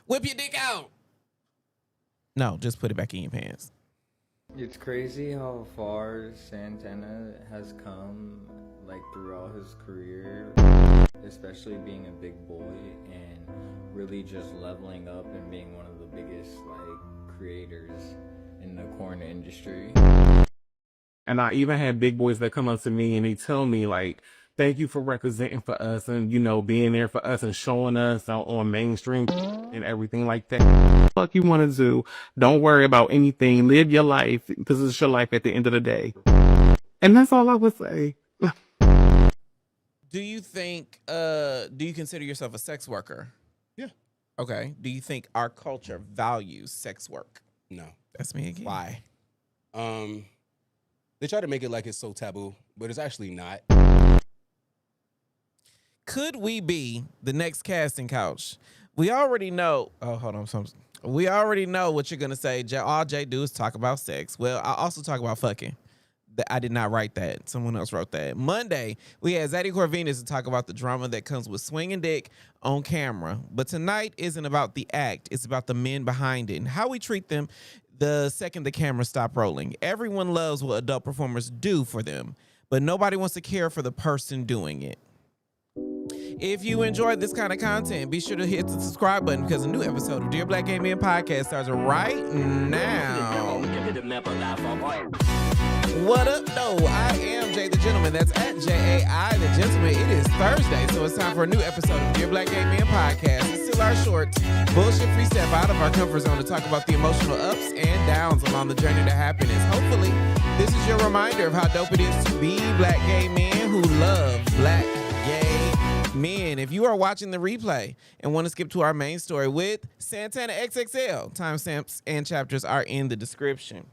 Whip your dick out. No, just put it back in your pants. It's crazy how far Santana has come, like, throughout his career, especially being a big boy and really just leveling up and being one of the biggest, like, creators in the corn industry. And I even had big boys that come up to me and they tell me, like, thank you for representing for us and, you know, being there for us and showing us out on mainstream and everything like that. Fuck you want to do. Don't worry about anything. Live your life. This is your life at the end of the day. And that's all I would say. Do you consider yourself a sex worker? Yeah. Okay. Do you think our culture values sex work? No. That's me again. Why? They try to make it like it's so taboo, but it's actually not. Could we be the next casting couch? We already know. Oh, hold on. We already know what you're gonna say. All Jay do is talk about sex. Well, I also talk about fucking. I did not write that. Someone else wrote that. Monday, we had Zaddy Corvinus to talk about the drama that comes with swinging dick on camera. But tonight isn't about the act. It's about the men behind it and how we treat them the second the camera stop rolling. Everyone loves what adult performers do for them, but nobody wants to care for the person doing it. If you enjoyed this kind of content, be sure to hit the subscribe button because a new episode of Dear Black Gay Men Podcast starts right now. What up, though? I am Jay the Gentleman. That's at J-A-I the Gentleman. It is Thursday, so it's time for a new episode of Dear Black Gay Men Podcast. It's still our short, bullshit-free step out of our comfort zone to talk about the emotional ups and downs along the journey to happiness. Hopefully, this is your reminder of how dope it is to be black gay men who love black gay men. If you are watching the replay and want to skip to our main story with Santana XXL, timestamps and chapters are in the description.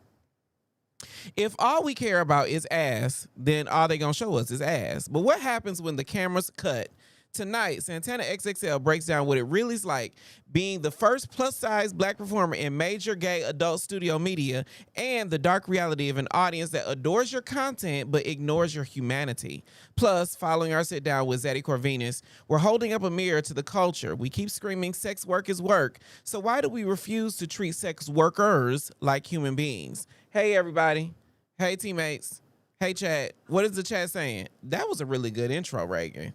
If all we care about is ass, then all they gonna show us is ass. But what happens when the cameras cut? Tonight, Santana XXL breaks down what it really is like being the first plus-size black performer in major gay adult studio media and the dark reality of an audience that adores your content but ignores your humanity. Plus, following our sit-down with Zaddy Corvinus, we're holding up a mirror to the culture. We keep screaming sex work is work, so why do we refuse to treat sex workers like human beings? Hey, everybody. Hey, teammates. Hey, chat. What is the chat saying? That was a really good intro, Reagan.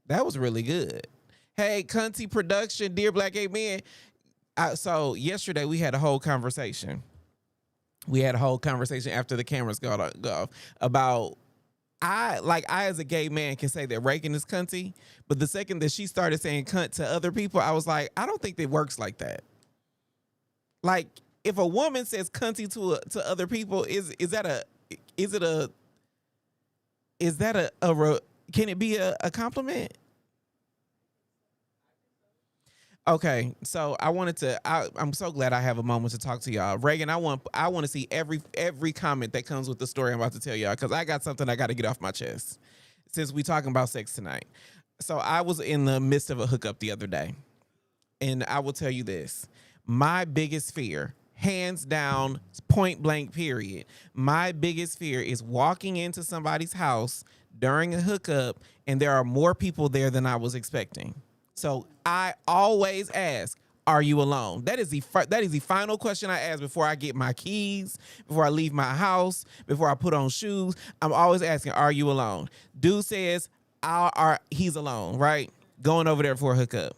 That was really good. Hey, Cunty Production, Dear Black Gay Men. So yesterday we had a whole conversation. We had a whole conversation after the cameras go off about I as a gay man can say that Reagan is cunty, but the second that she started saying cunt to other people, I was like, I don't think it works like that. Like, if a woman says cunty to other people, can it be a compliment? Okay, so I'm so glad I have a moment to talk to y'all. Reagan, I want to see every comment that comes with the story I'm about to tell y'all because I got something I got to get off my chest since we talking about sex tonight. So I was in the midst of a hookup the other day, and I will tell you this. My biggest fear, hands down, point blank period, my biggest fear is walking into somebody's house during a hookup and there are more people there than I was expecting. So I always ask, are you alone? That is the final question I ask before I get my keys, before I leave my house, before I put on shoes. I'm always asking, are you alone? Dude says he's alone, right? Going over there for a hookup.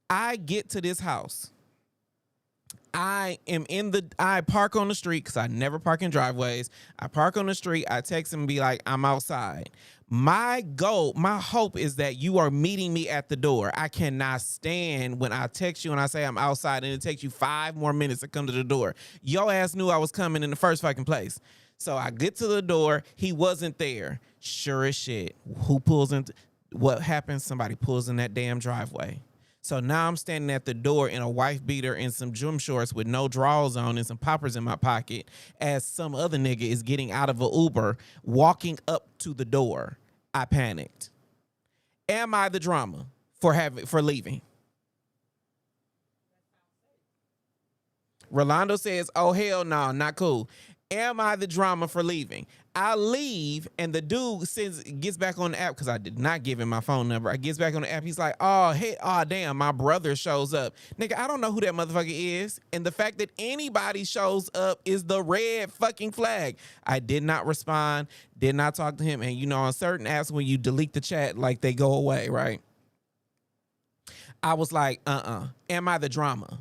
I get to this house. I park on the street because I never park in driveways. I park on the street. I text him and be like, I'm outside. My hope is that you are meeting me at the door. I cannot stand when I text you and I say I'm outside and it takes you 5 more minutes to come to the door. Your ass knew I was coming in the first fucking place. So I get to the door. He wasn't there. Sure as shit. What happens? Somebody pulls in that damn driveway. So now I'm standing at the door in a wife beater and some gym shorts with no drawers on and some poppers in my pocket as some other nigga is getting out of an Uber, walking up to the door. I panicked. Am I the drama for leaving? Rolando says, oh, hell no, not cool. Am I the drama for leaving? I leave, and the dude gets back on the app because I did not give him my phone number. I gets back on the app. He's like, oh, hey, oh, damn, my brother shows up. Nigga, I don't know who that motherfucker is. And the fact that anybody shows up is the red fucking flag. I did not respond, did not talk to him. And you know, on certain apps, when you delete the chat, like they go away, right? I was like, am I the drama?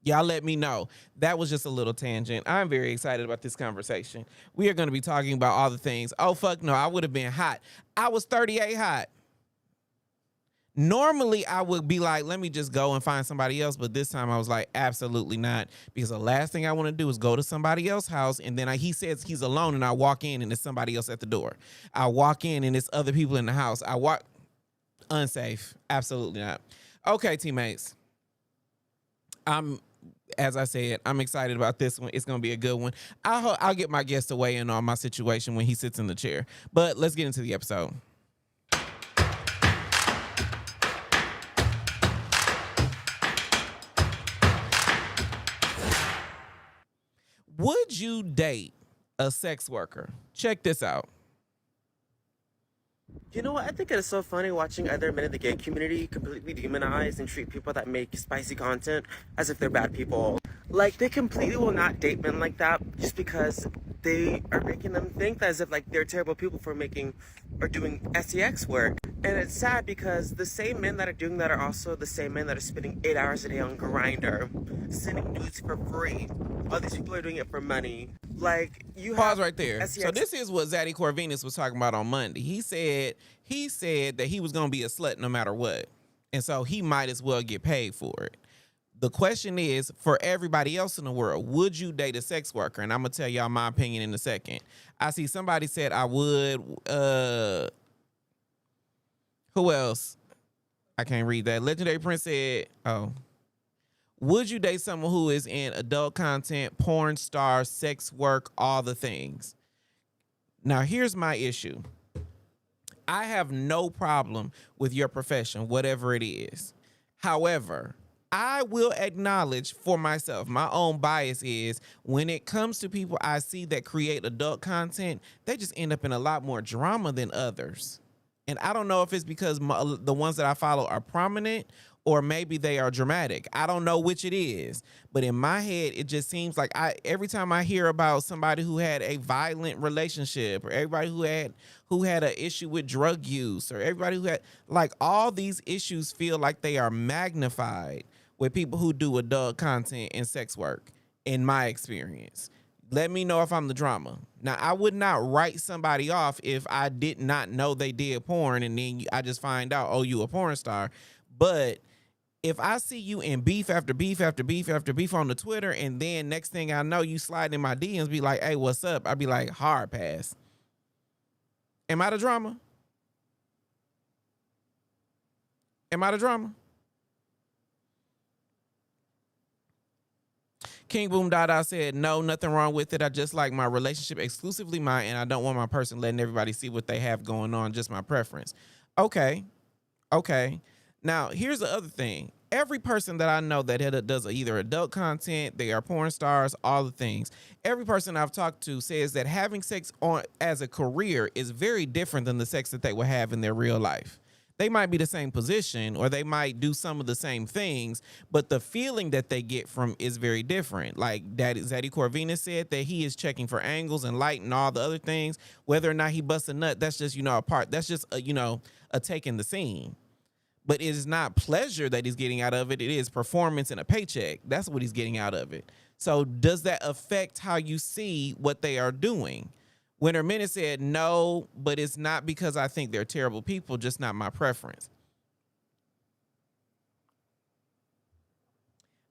Y'all let me know. That was just a little tangent. I'm very excited about this conversation. We are going to be talking about all the things. Oh, fuck no, I would have been hot. I was 38 hot. Normally, I would be like, let me just go and find somebody else. But this time I was like, absolutely not. Because the last thing I want to do is go to somebody else's house. And then he says he's alone and I walk in and there's somebody else at the door. I walk in and it's other people in the house. I walk unsafe. Absolutely not. Okay, teammates. As I said, I'm excited about this one. It's going to be a good one. I'll get my guest to weigh in on my situation when he sits in the chair. But let's get into the episode. Would you date a sex worker? Check this out. You know what? I think it is so funny watching other men in the gay community completely demonize and treat people that make spicy content as if they're bad people. Like, they completely will not date men like that just because they are making them think as if, like, they're terrible people for making or doing sex work. And it's sad because the same men that are doing that are also the same men that are spending 8 hours a day on Grindr, sending nudes for free. All these people are doing it for money. Like, you Pause have right there. SEX. So this is what Zaddy Corvinus was talking about on Monday. He said that he was going to be a slut no matter what. And so he might as well get paid for it. The question is, for everybody else in the world, would you date a sex worker? And I'm going to tell y'all my opinion in a second. I see somebody said I would. Who else? I can't read that. Legendary Prince said, oh. Would you date someone who is in adult content, porn star, sex work, all the things? Now, here's my issue. I have no problem with your profession, whatever it is. However, I will acknowledge for myself, my own bias is when it comes to people I see that create adult content, they just end up in a lot more drama than others. And I don't know if it's because the ones that I follow are prominent or maybe they are dramatic. I don't know which it is. But in my head, it just seems like every time I hear about somebody who had a violent relationship or everybody who had an issue with drug use or everybody who had, like, all these issues feel like they are magnified with people who do adult content and sex work, in my experience. Let me know if I'm the drama. Now, I would not write somebody off if I did not know they did porn and then I just find out, oh, you a porn star. But if I see you in beef after beef after beef after beef on the Twitter, and then next thing I know, you slide in my DMs, be like, hey, what's up? I'd be like, hard pass. Am I the drama? Am I the drama? King Boom Dada said, no, nothing wrong with it. I just like my relationship exclusively mine, and I don't want my person letting everybody see what they have going on, just my preference. Okay. Now, here's the other thing. Every person that I know that does either adult content, they are porn stars, all the things. Every person I've talked to says that having sex as a career is very different than the sex that they would have in their real life. They might be the same position or they might do some of the same things, but the feeling that they get from is very different. Like Zaddy Corvinus said that he is checking for angles and light and all the other things. Whether or not he busts a nut, that's just, a part. That's just, a take in the scene. But it is not pleasure that he's getting out of it. It is performance and a paycheck. That's what he's getting out of it. So does that affect how you see what they are doing? Winter Minute said no, but it's not because I think they're terrible people, just not my preference.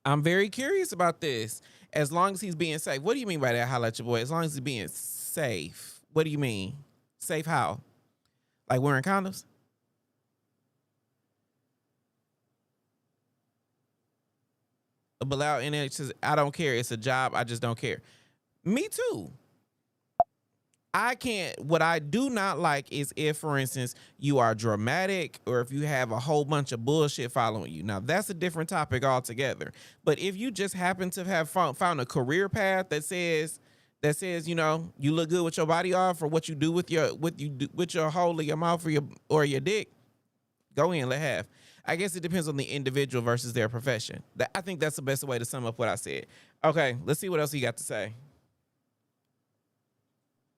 I'm very curious about this. As long as he's being safe. What do you mean by that, Holla at Your Boy? As long as he's being safe. What do you mean? Safe how? Like wearing condoms? Bilal in it says, I don't care. It's a job. I just don't care. Me too. What I do not like is if, for instance, you are dramatic or if you have a whole bunch of bullshit following you. Now, that's a different topic altogether. But if you just happen to have found a career path that says that says, you know, you look good with your body off, or what you do with your hole of your mouth or your dick, go in, let have. I guess it depends on the individual versus their profession. I think that's the best way to sum up what I said. Okay, let's see what else he got to say.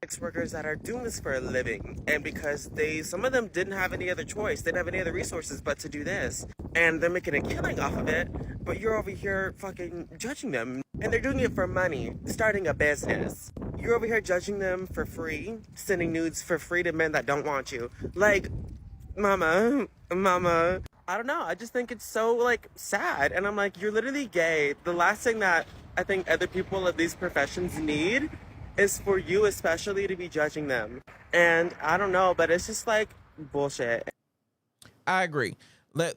Sex workers that are doing this for a living, and because some of them didn't have any other choice, they didn't have any other resources but to do this, and they're making a killing off of it, but you're over here fucking judging them, and they're doing it for money, starting a business. You're over here judging them for free, sending nudes for free to men that don't want you. Like, mama, I don't know, I just think it's so, like, sad, and I'm like, you're literally gay. The last thing that I think other people of these professions need is for you especially to be judging them. And I don't know, but it's just like bullshit. I agree. This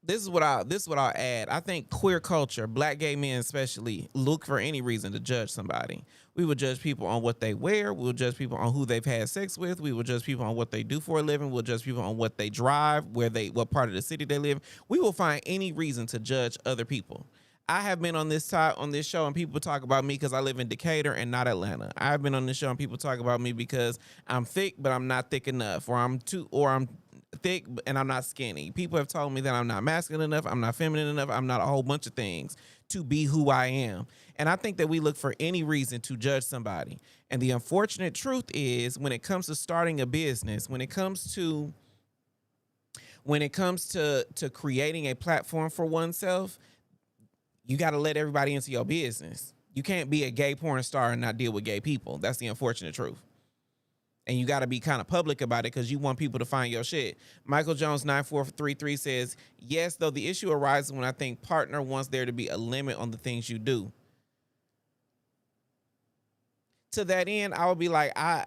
is what I'll add. I think queer culture, black gay men especially, look for any reason to judge somebody. We will judge people on what they wear. We'll judge people on who they've had sex with. We will judge people on what they do for a living. We'll judge people on what they drive, what part of the city they live. We will find any reason to judge other people. I have been on this show and people talk about me because I live in Decatur and not Atlanta. I've been on this show and people talk about me because I'm thick but I'm not thick enough, or I'm thick and I'm not skinny. People have told me that I'm not masculine enough, I'm not feminine enough, I'm not a whole bunch of things to be who I am. And I think that we look for any reason to judge somebody. And the unfortunate truth is, when it comes to starting a business, when it comes to creating a platform for oneself, you got to let everybody into your business. You can't be a gay porn star and not deal with gay people. That's the unfortunate truth. And you got to be kind of public about it because you want people to find your shit. Michael Jones 9433 says, yes, though the issue arises when I think partner wants there to be a limit on the things you do. To that end, I would be like, I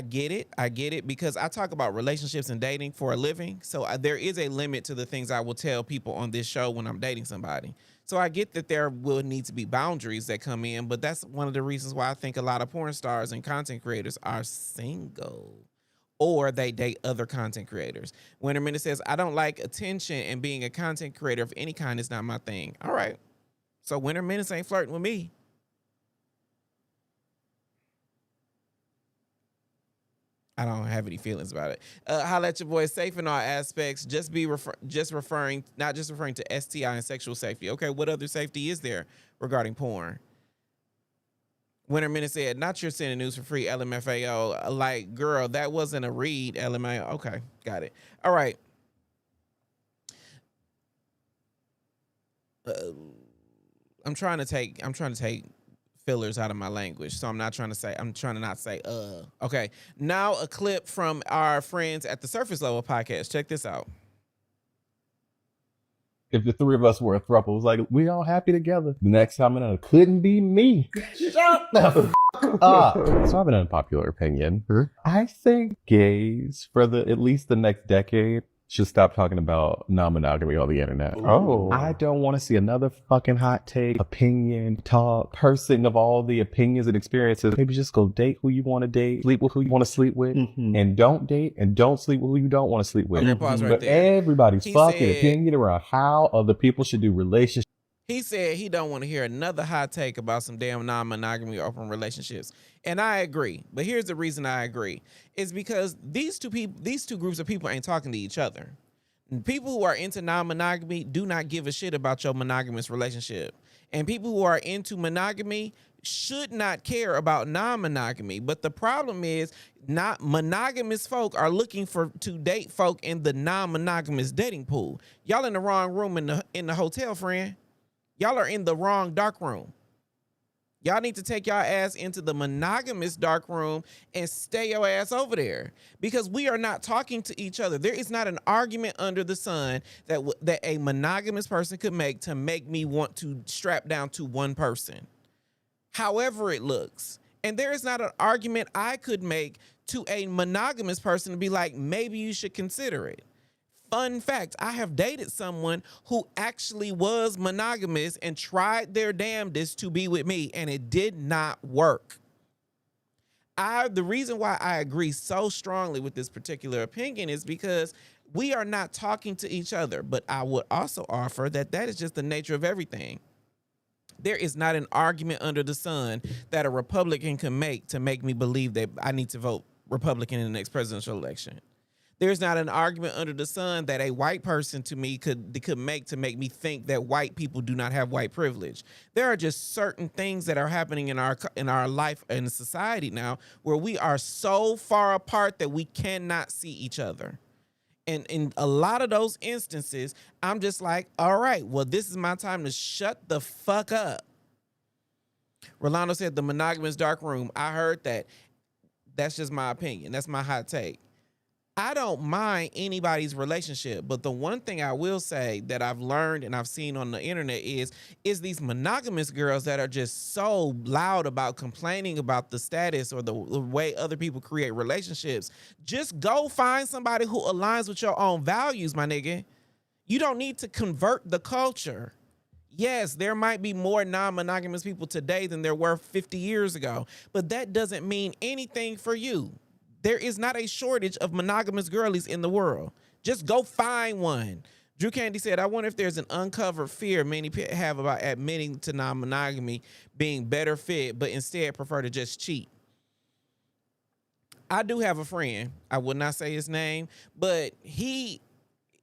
get it, because I talk about relationships and dating for a living. So there is a limit to the things I will tell people on this show when I'm dating somebody. So I get that there will need to be boundaries that come in, but that's one of the reasons why I think a lot of porn stars and content creators are single, or they date other content creators. Winter Minute says, I don't like attention, and being a content creator of any kind is not my thing. All right. So Winter Minutes ain't flirting with me. I don't have any feelings about it. Holla at your boy. Safe in all aspects. Not just referring to STI and sexual safety. Okay, what other safety is there regarding porn? Winter Minute said, not your sending news for free, LMFAO. Like, girl, that wasn't a read, LMAO. Okay, got it. All right. I'm trying to take fillers out of my language, so I'm trying to not say okay. Now a clip from our friends at the Surface Level podcast. Check this out. If the three of us were a throuple, it was like, we all happy together. The next time it couldn't be me. Shut the f up. So I have an unpopular opinion. I think gays, for at least the next decade, should stop talking about non-monogamy on the internet. Oh. I don't want to see another fucking hot take, opinion, talk, parsing of all the opinions and experiences. Maybe just go date who you want to date, sleep with who you want to sleep with, and don't date and don't sleep with who you don't want to sleep with. Okay, pause right but there. everybody's fucking opinion around how other people should do relationships. He said he don't want to hear another hot take about some damn non-monogamy or open relationships. And I agree. But here's the reason I agree. It's because these two groups of people ain't talking to each other. People who are into non-monogamy do not give a shit about your monogamous relationship. And people who are into monogamy should not care about non-monogamy. But the problem is, not monogamous folk are looking to date folk in the non-monogamous dating pool. Y'all in the wrong room in the hotel, friend. Y'all are in the wrong dark room. Y'all need to take y'all ass into the monogamous dark room and stay your ass over there, because we are not talking to each other. There is not an argument under the sun that a monogamous person could make to make me want to strap down to one person, however it looks. And there is not an argument I could make to a monogamous person to be like, maybe you should consider it. Fun fact, I have dated someone who actually was monogamous and tried their damnedest to be with me, and it did not work. The reason why I agree so strongly with this particular opinion is because we are not talking to each other. But I would also offer that is just the nature of everything. There is not an argument under the sun that a Republican can make to make me believe that I need to vote Republican in the next presidential election. There's not an argument under the sun that a white person to me could make to make me think that white people do not have white privilege. There are just certain things that are happening in our life and society now where we are so far apart that we cannot see each other. And in a lot of those instances, I'm just like, all right, well, this is my time to shut the fuck up. Rolando said the monogamous dark room. I heard that. That's just my opinion. That's my hot take. I don't mind anybody's relationship, but the one thing I will say that I've learned and I've seen on the internet is these monogamous girls that are just so loud about complaining about the status or the way other people create relationships. Just go find somebody who aligns with your own values, my nigga. You don't need to convert the culture. Yes, there might be more non-monogamous people today than there were 50 years ago, but that doesn't mean anything for you. There is not a shortage of monogamous girlies in the world. Just go find one. Drew Candy said, I wonder if there's an uncovered fear many have about admitting to non-monogamy being better fit, but instead prefer to just cheat. I do have a friend. I would not say his name, but he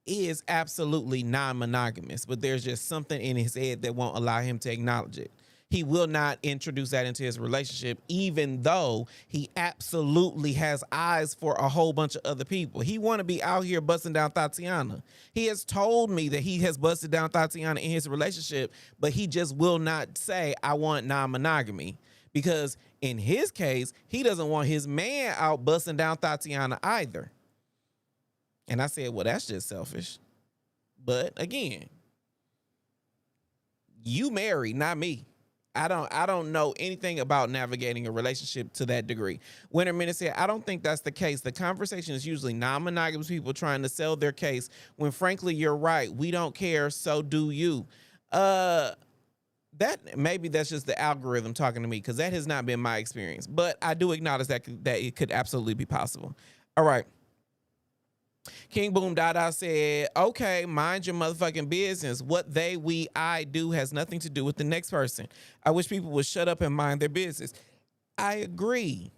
is absolutely non-monogamous, but there's just something in his head that won't allow him to acknowledge it. He will not introduce that into his relationship, even though he absolutely has eyes for a whole bunch of other people. He want to be out here busting down Tatiana. He has told me that he has busted down Tatiana in his relationship, but he just will not say, I want non-monogamy. Because in his case, he doesn't want his man out busting down Tatiana either. And I said, well, that's just selfish. But again, you married, not me. I don't know anything about navigating a relationship to that degree. Winter Minute said, I don't think that's the case. The conversation is usually non-monogamous people trying to sell their case when frankly, you're right. We don't care. So do you. Maybe that's just the algorithm talking to me, because that has not been my experience, but I do acknowledge that it could absolutely be possible. All right. King Boom Dada said, okay, mind your motherfucking business. What they, we, I do has nothing to do with the next person. I wish people would shut up and mind their business. I agree.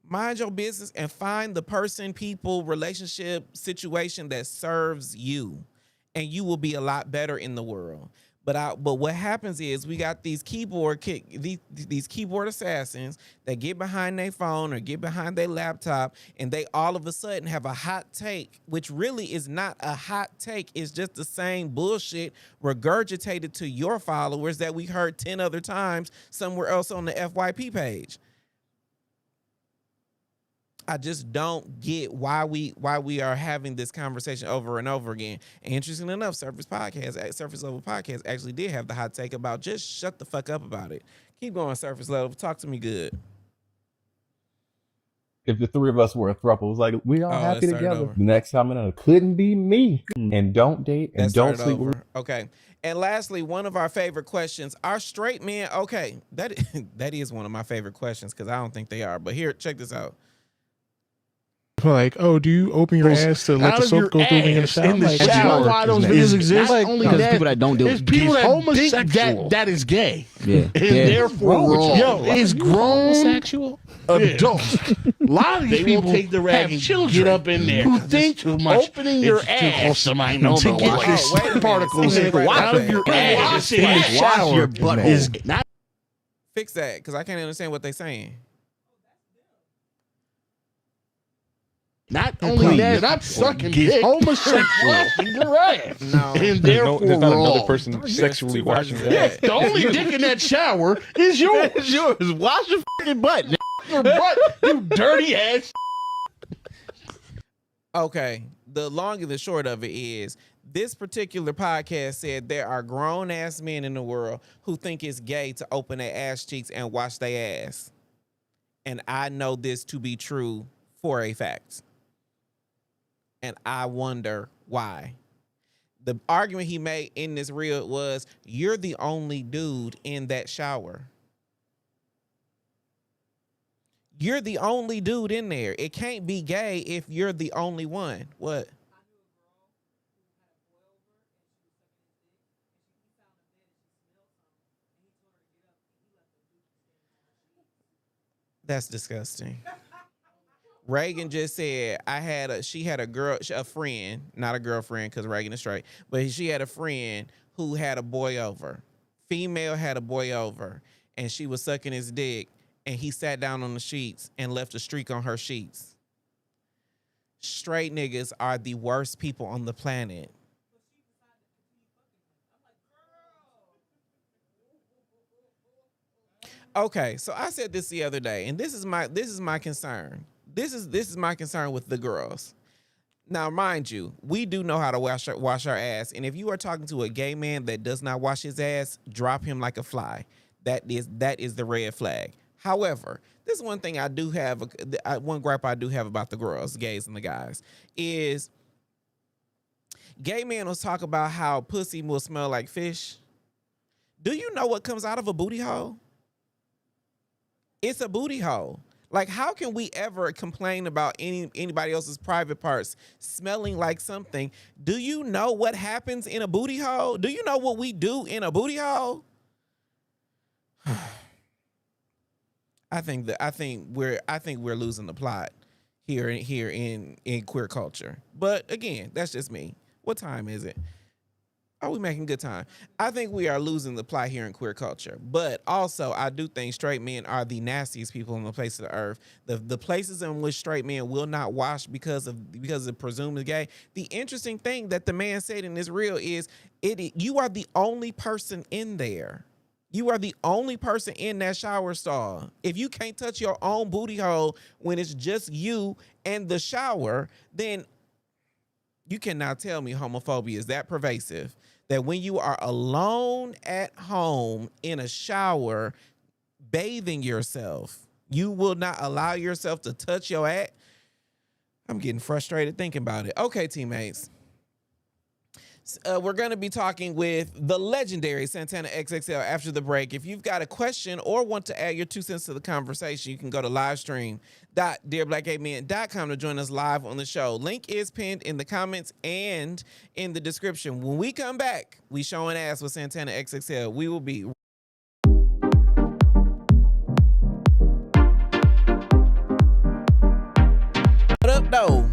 Mind your business and find the person, people, relationship, situation that serves you, and you will be a lot better in the world. But what happens is we got these keyboard assassins that get behind their phone or get behind their laptop, and they all of a sudden have a hot take, which really is not a hot take. It's just the same bullshit regurgitated to your followers that we heard 10 other times somewhere else on the FYP page. I just don't get why we are having this conversation over and over again. And interestingly enough, Surface Level Podcast actually did have the hot take about just shut the fuck up about it. Keep going, Surface Level. Talk to me good. If the three of us were a throuple, it's like we all happy together. The next time it couldn't be me. And don't date and don't sleep with. Okay. And lastly, one of our favorite questions: are straight men okay? That is one of my favorite questions, because I don't think they are. But here, check this out. Like, oh, do you open your ass to let the soap go through in the shower? In the shower. Why those videos exist? Not only that, people that don't do it. It's people that homosexual. that is gay. Yeah. And therefore, yo, it's grown homosexual adults. A lot of these people take the rag have children get up in there who think too much. Opening your ass to get the spit particles out of your ass in the shower is not. Fix that, because I can't understand what they're saying. Not only that, not sucking dick, homosexual. Your ass. No. And therefore, there's not another person sexually washing their ass. The only dick in that shower is yours. It's yours. Wash your fucking butt. Your butt, you dirty ass. Okay. The long and the short of it is, this particular podcast said there are grown ass men in the world who think it's gay to open their ass cheeks and wash their ass. And I know this to be true for a fact. And I wonder why. The argument he made in this reel was, you're the only dude in that shower. You're the only dude in there. It can't be gay if you're the only one. What? That's disgusting. Reagan just said she had a friend, not a girlfriend because Reagan is straight, but she had a friend who had a boy over. Female had a boy over, and she was sucking his dick, and he sat down on the sheets and left a streak on her sheets. Straight niggas are the worst people on the planet. Okay, so I said this the other day, and this is my concern. This is my concern with the girls. Now, mind you, we do know how to wash our ass, and if you are talking to a gay man that does not wash his ass, drop him like a fly. That is the red flag. However, this is one thing I do have, one gripe I do have about the girls, gays and the guys, is gay men will talk about how pussy will smell like fish. Do you know what comes out of a booty hole? It's a booty hole. Like, how can we ever complain about anybody else's private parts smelling like something? Do you know what happens in a booty hole? Do you know what we do in a booty hole? I think we're losing the plot here in queer culture. But again, that's just me. What time is it? Are we making good time? I think we are losing the plot here in queer culture. But also, I do think straight men are the nastiest people on the face of the earth. The places in which straight men will not wash because of presumed gay. The interesting thing that the man said in this reel is, you are the only person in there. You are the only person in that shower stall. If you can't touch your own booty hole when it's just you and the shower, then you cannot tell me homophobia is that pervasive that when you are alone at home in a shower bathing yourself, you will not allow yourself to touch your ass. I'm getting frustrated thinking about it. Okay, teammates. We're going to be talking with the legendary Santana XXL after the break. If you've got a question or want to add your 2 cents to the conversation, you can go to livestream.dearblackgaymen.com to join us live on the show. Link is pinned in the comments and in the description. When we come back, we showing ass with Santana XXL. We will be what up, though?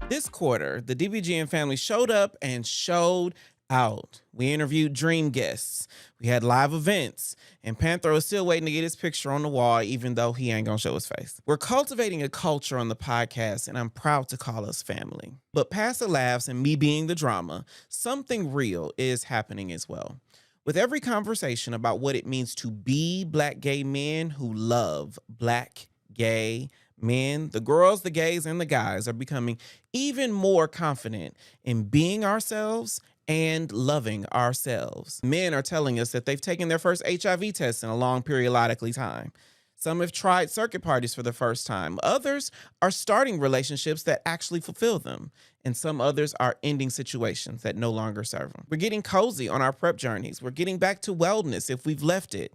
This quarter, the DBGN family showed up and showed out. We interviewed dream guests. We had live events. And Panther is still waiting to get his picture on the wall, even though he ain't gonna show his face. We're cultivating a culture on the podcast, and I'm proud to call us family. But past the laughs and me being the drama, something real is happening as well. With every conversation about what it means to be black gay men who love black gay men, the girls, the gays, and the guys are becoming even more confident in being ourselves and loving ourselves. Men are telling us that they've taken their first HIV test in a long periodically time. Some have tried circuit parties for the first time. Others are starting relationships that actually fulfill them. And some others are ending situations that no longer serve them. We're getting cozy on our prep journeys. We're getting back to wellness if we've left it,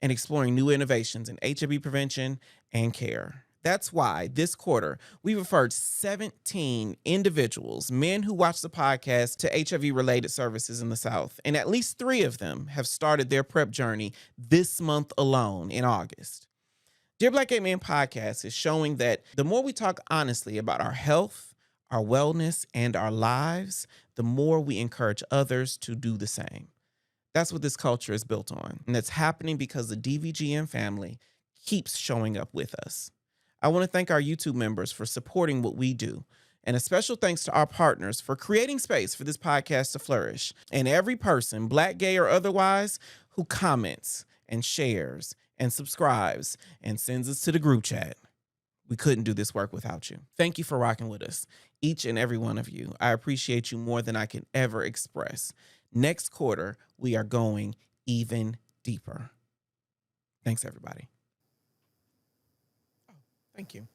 and exploring new innovations in HIV prevention and care. That's why this quarter, we referred 17 individuals, men who watch the podcast, to HIV-related services in the South. And at least 3 of them have started their PrEP journey this month alone in August. Dear Black Gay Men podcast is showing that the more we talk honestly about our health, our wellness, and our lives, the more we encourage others to do the same. That's what this culture is built on. And it's happening because the DVGN family keeps showing up with us. I want to thank our YouTube members for supporting what we do. And a special thanks to our partners for creating space for this podcast to flourish. And every person, black, gay, or otherwise, who comments and shares and subscribes and sends us to the group chat. We couldn't do this work without you. Thank you for rocking with us, each and every one of you. I appreciate you more than I can ever express. Next quarter, we are going even deeper. Thanks, everybody. Thank you.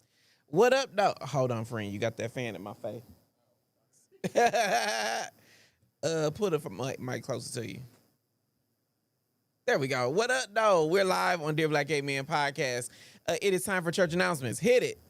What up, though? Hold on, friend. You got that fan in my face. Put it from mic closer to you. There we go. What up, though? We're live on Dear Black Gay Men podcast. It is time for church announcements. Hit it.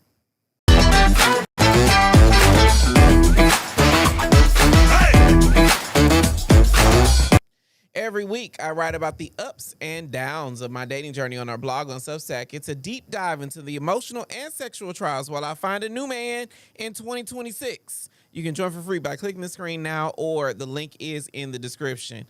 Every week, I write about the ups and downs of my dating journey on our blog on Substack. It's a deep dive into the emotional and sexual trials while I find a new man in 2026. You can join for free by clicking the screen now, or the link is in the description.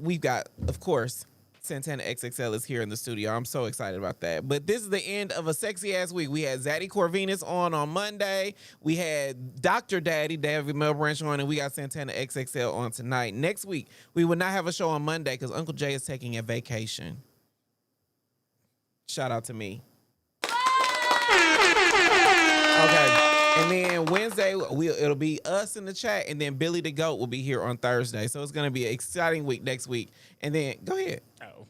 We've got, of course, Santana XXL is here in the studio. I'm so excited about that. But this is the end of a sexy ass week. We had Zaddy Corvinus on Monday. We had Dr. Daddy, David Melbranch on, and we got Santana XXL on tonight. Next week, we will not have a show on Monday because Uncle Jay is taking a vacation. Shout out to me. Okay. And then Wednesday, it'll be us in the chat, and then Billy the Goat will be here on Thursday. So it's going to be an exciting week next week. And then, go ahead. Oh.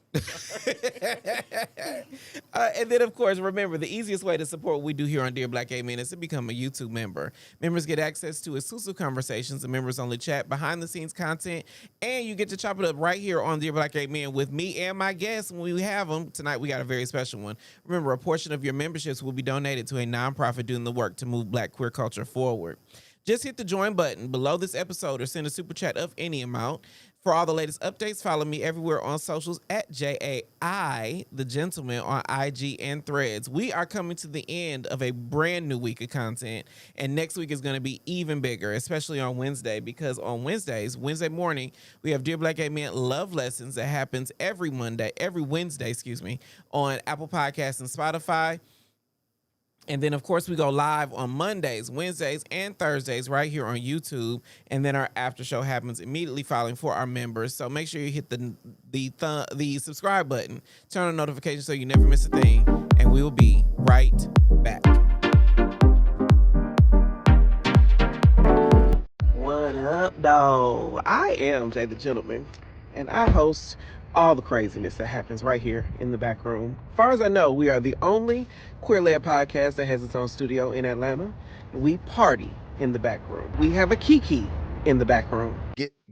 And then, of course, remember, the easiest way to support what we do here on Dear Black Gay Men is to become a YouTube member. Members get access to exclusive conversations, and members-only chat, behind-the-scenes content, and you get to chop it up right here on Dear Black Gay Men with me and my guests when we have them. Tonight, we got a very special one. Remember, a portion of your memberships will be donated to a nonprofit doing the work to move Black queer culture forward. Just hit the join button below this episode or send a super chat of any amount. For all the latest updates, follow me everywhere on socials at JAI, the gentleman, on IG and Threads. We are coming to the end of a brand new week of content, and next week is going to be even bigger, especially on Wednesday, because on Wednesday morning, we have Dear Black Gay Men Love Lessons that happens every Wednesday, on Apple Podcasts and Spotify. And then, of course, we go live on Mondays, Wednesdays, and Thursdays right here on YouTube. And then our after show happens immediately following for our members. So make sure you hit the subscribe button, turn on notifications so you never miss a thing. And we will be right back. What up, dog? I am Jay the Gentleman, and I host all the craziness that happens right here in the back room. As far as I know, we are the only queer-led podcast that has its own studio in Atlanta. We party in the back room. We have a Kiki in the back room.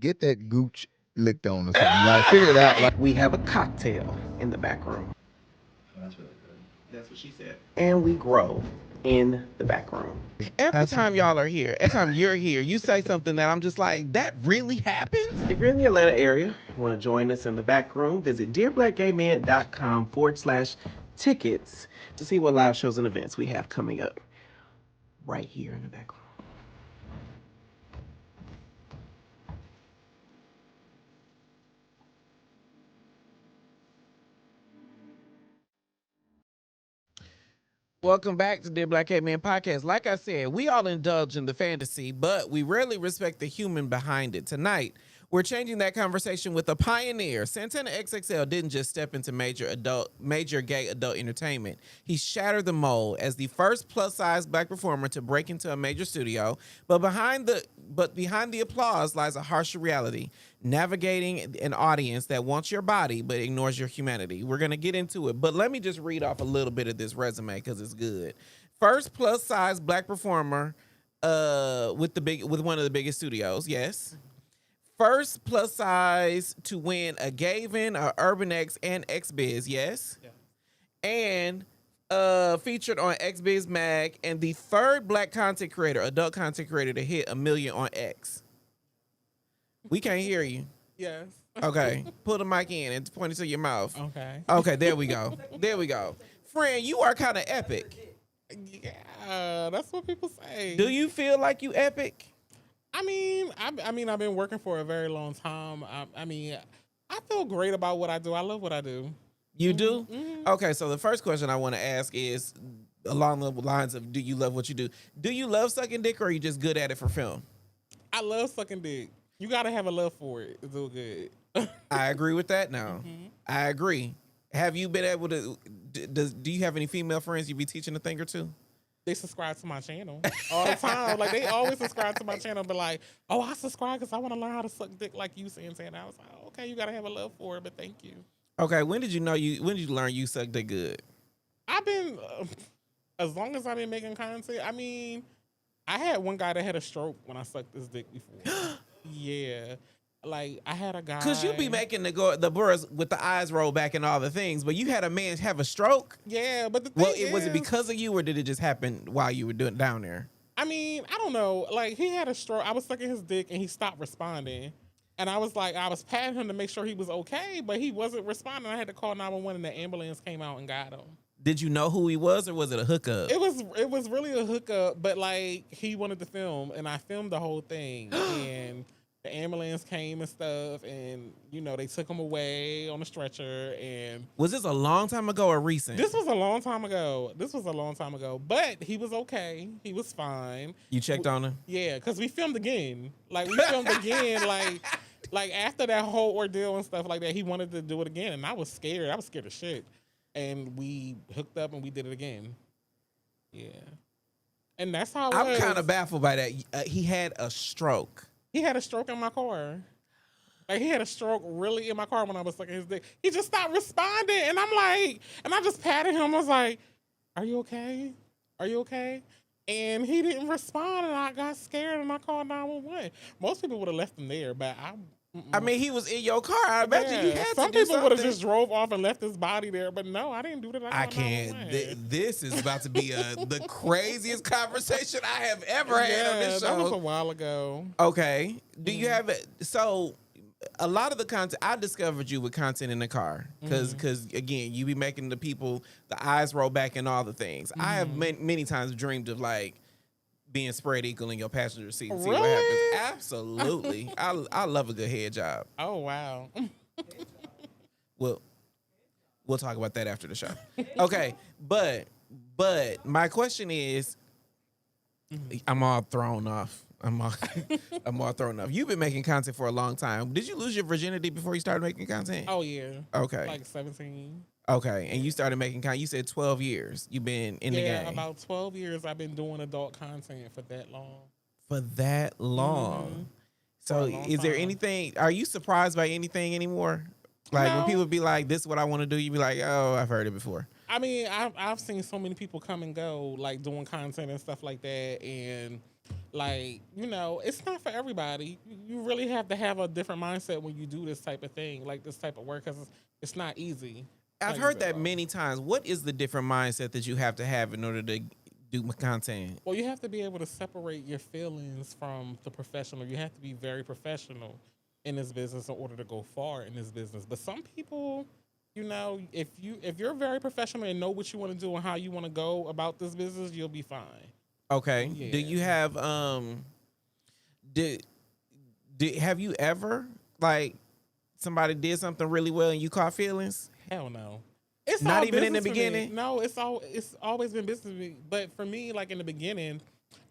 Get that gooch licked on or something. Like, figure it out. Like, we have a cocktail in the back room. that's really good. That's what she said. And we grow in the back room. Every time y'all are here, every time you're here, you say something that I'm just like, that really happens? If you're in the Atlanta area, you want to join us in the back room, visit dearblackgaymen.com/tickets to see what live shows and events we have coming up right here in the back room. Welcome back to Dear Black Gay Men Podcast. Like I said, we all indulge in the fantasy, but we rarely respect the human behind it. Tonight, we're changing that conversation with a pioneer. Santana XXL didn't just step into major gay adult entertainment. He shattered the mold as the first plus-size Black performer to break into a major studio. But behind the applause lies a harsher reality: navigating an audience that wants your body but ignores your humanity. We're gonna get into it, but let me just read off a little bit of this resume because it's good. First plus-size Black performer with one of the biggest studios. Yes. First plus size to win a Gavin, a Urban X, and XBiz, yes? Yeah. And featured on XBiz Mag, and the third Black content creator, adult content creator, to hit 1 million on X. We can't hear you. Yes. Okay, pull the mic in and point it to your mouth. Okay. Okay, there we go. There we go. Friend, you are kind of epic. Yeah, that's what people say. Do you feel like you epic? I mean, I've been working for a very long time. I feel great about what I do. I love what I do. You do? Mm-hmm. Okay, so the first question I want to ask is along the lines of, do you love what you do? Do you love sucking dick, or are you just good at it for film? I love sucking dick. You got to have a love for it. It's real good. I agree with that now. Mm-hmm. I agree. Have you been able to, do you have any female friends you be teaching a thing or two? They subscribe to my channel all the time. Like, they always subscribe to my channel, but like, oh, I subscribe because I want to learn how to suck dick like you, Santana. I was like, oh, okay, you got to have a love for it, but thank you. Okay, when did you learn you suck dick good? I've been, as long as I've been making content, I mean, I had one guy that had a stroke when I sucked his dick before. Yeah. Like, I had a guy. Because you be making the birds with the eyes roll back and all the things, but you had a man have a stroke? Yeah, but the thing was it because of you, or did it just happen while you were down there? I mean, I don't know. Like, he had a stroke. I was sucking his dick, and he stopped responding. And I was like, I was patting him to make sure he was okay, but he wasn't responding. I had to call 911 and the ambulance came out and got him. Did you know who he was, or was it a hookup? It was really a hookup, but like he wanted to film, and I filmed the whole thing, and the ambulance came and stuff, and you know they took him away on a stretcher. And was this a long time ago or recent? This was a long time ago. But he was okay. He was fine. You checked on him? Yeah, because we filmed again. Like we filmed again. Like after that whole ordeal and stuff like that, he wanted to do it again, and I was scared. I was scared as shit. And we hooked up and we did it again. Yeah. And that's how it was. I'm kind of baffled by that. He had a stroke. He had a stroke in my car. Like, he had a stroke really in my car when I was sucking his dick. He just stopped responding. And I'm like, and I just patted him. I was like, are you okay? Are you okay? And he didn't respond, and I got scared, and I called 911. Most people would have left him there, but I mean, he was in your car. I bet you had some to do people would have something. just drove off and left his body there, but no, I didn't do that. I can't. This is about to be the craziest conversation I have ever had on this show. That was a while ago. Okay. Do you have it? So, a lot of the content, I discovered you with content in the car. Because, again, you be making the people, the eyes roll back and all the things. I have many times dreamed of, like, being spread equal in your passenger seat and see what happens. Absolutely. I love a good head job. Oh, wow. We'll talk about that after the show. Okay, but my question is, I'm all thrown off. I'm all thrown off. You've been making content for a long time. Did you lose your virginity before you started making content? Oh, yeah. Okay. Like 17. Okay, and you started making content. You said 12 years. You've been in the game. Yeah, about 12 years I've been doing adult content for that long. For that long. So is there anything, are you surprised by anything anymore? Like when people be like, this is what I want to do, you be like, oh, I've heard it before. I mean, I've seen so many people come and go, like doing content and stuff like that. And like, you know, it's not for everybody. You really have to have a different mindset when you do this type of thing, like this type of work, because it's not easy. I've heard that many times. What is the different mindset that you have to have in order to do content? Well, you have to be able to separate your feelings from the professional. You have to be very professional in this business in order to go far in this business. But some people, you know, if you're very professional and know what you want to do and how you want to go about this business, you'll be fine. Okay. Yeah. Do you have have you ever, like, somebody did something really well and you caught feelings? Hell no. It's not all even in the business for me. beginning. No, it's always been business for me. But for me, like in the beginning,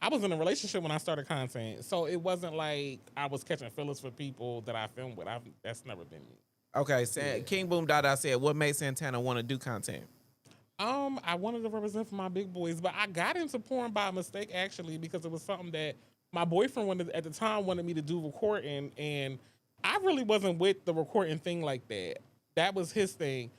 I was in a relationship when I started content, so it wasn't like I was catching feelings for people that I filmed with. That's never been me. Okay, King Boom Dada said, what made Santana want to do content? I wanted to represent for my big boys, but I got into porn by mistake actually because it was something that my boyfriend at the time wanted me to do recording, and I really wasn't with the recording thing like that. That was his thing.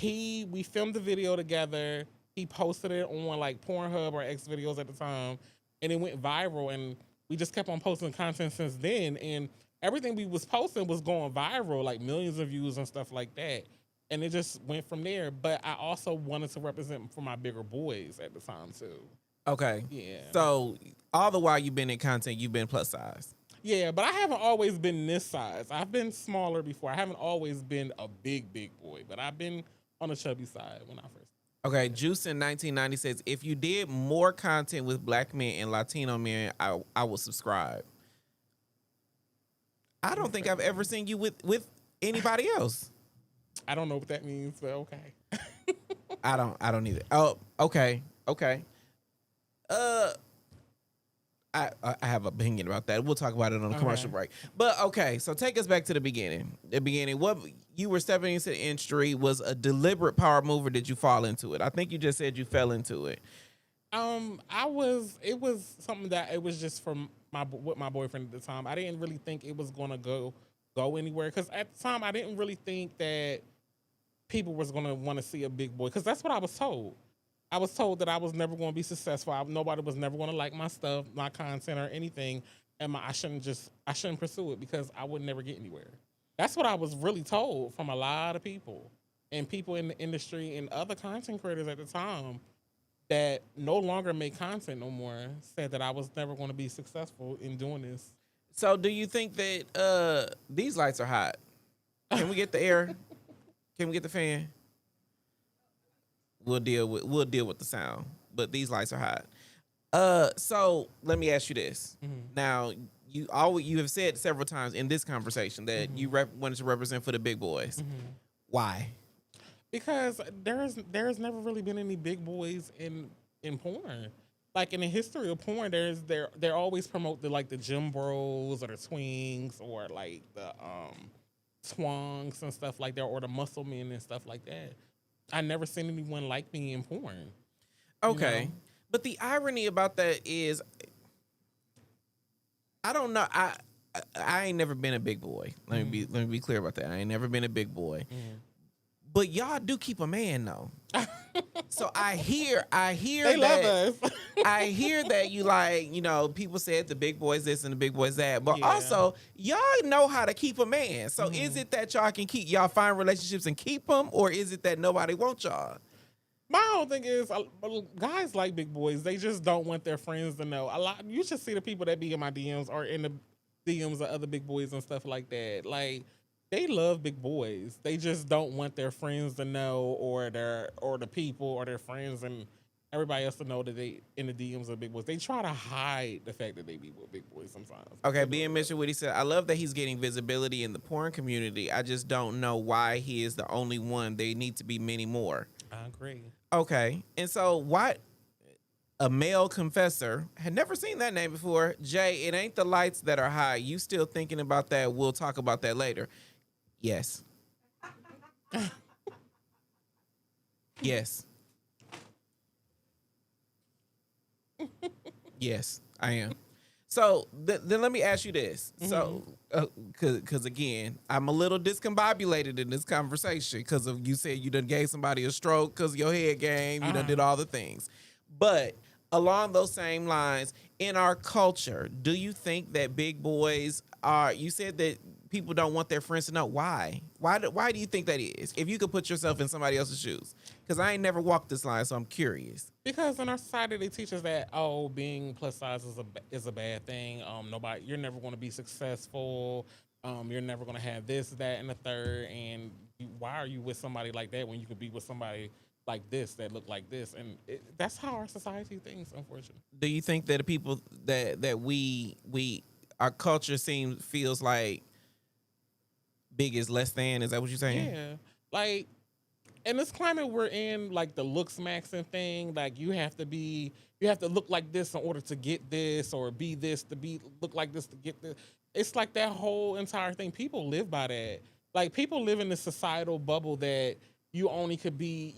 We filmed the video together. He posted it on like Pornhub or X videos at the time, and it went viral. And we just kept on posting content since then. And everything we was posting was going viral, like millions of views and stuff like that. And it just went from there. But I also wanted to represent for my bigger boys at the time too. Okay. Yeah. So all the while you've been in content, you've been plus size. Yeah, but I haven't always been this size. I've been smaller before. I haven't always been a big boy, but I've been on the chubby side when I first. Okay, Juice in 1990 says, if you did more content with black men and Latino men, I will subscribe. I don't think I've ever seen you with anybody else. I don't know what that means, but okay. I don't either. Oh, okay. I have an opinion about that. We'll talk about it on the commercial break. But okay, so take us back to the beginning. What you were stepping into the industry was a deliberate power move, or did you fall into it? I think you just said you fell into it. It was something that it was just from with my boyfriend at the time. I didn't really think it was gonna go anywhere because at the time I didn't really think that people was gonna want to see a big boy because that's what I was told. I was told that I was never going to be successful. Nobody was never going to like my stuff, my content, or anything, and I shouldn't pursue it because I would never get anywhere. That's what I was really told from a lot of people and people in the industry and other content creators at the time that no longer make content no more said that I was never going to be successful in doing this. So do you think that these lights are hot? Can we get the air? Can we get the fan? We'll deal with the sound. But these lights are hot. So let me ask you this. Now, you have said several times in this conversation that you wanted to represent for the big boys. Why? Because there's never really been any big boys in porn. Like in the history of porn, they're always promote the gym bros or the twings or like the swangs and stuff like that, or the muscle men and stuff like that. I never seen anyone like me in porn. Okay. You know? But the irony about that is, I don't know. I ain't never been a big boy. Let me be clear about that. I ain't never been a big boy. But y'all do keep a man though. So I hear They that love us. I hear that you like, people said the big boys this and the big boys that, but Yeah. also y'all know how to keep a man. So is it that y'all find relationships and keep them, or is it that nobody wants y'all? My whole thing is, guys like big boys. They just don't want their friends to know. You should see the people that be in my DMs or in the DMs of other big boys and stuff like that. Like, they love big boys. They just don't want their friends to know, or the people or their friends and everybody else to know that they in the DMs of big boys. They try to hide the fact that they be with big boys sometimes. Okay, being Mr. Witty said, I love that he's getting visibility in the porn community. I just don't know why he is the only one. There need to be many more. I agree. Okay, and so what? A male confessor. Had never seen that name before. Jay, it ain't the lights that are high. You still thinking about that? We'll talk about that later. Yes. Yes. Yes, I am. So then let me ask you this. So, because again, I'm a little discombobulated in this conversation because of you said you done gave somebody a stroke because of your head game. You done did all the things. But along those same lines, in our culture, do you think that big boys are? You said that people don't want their friends to know. Why? Why do you think that is? If you could put yourself in somebody else's shoes, because I ain't never walked this line, so I'm curious. Because in our society, they teach us that being plus size is a bad thing. You're never going to be successful. You're never going to have this, that, and the third. And why are you with somebody like that when you could be with somebody like this that look like this? And that's how our society thinks, unfortunately. Do you think that the people that we our culture feels like big is less than? Is that what you're saying? Yeah, like in this climate we're in, like the looks maxing thing, like you have to look like this in order to get this, or be this to look like this to get this. It's like that whole entire thing. People live by that. Like, people live in this societal bubble that you only could be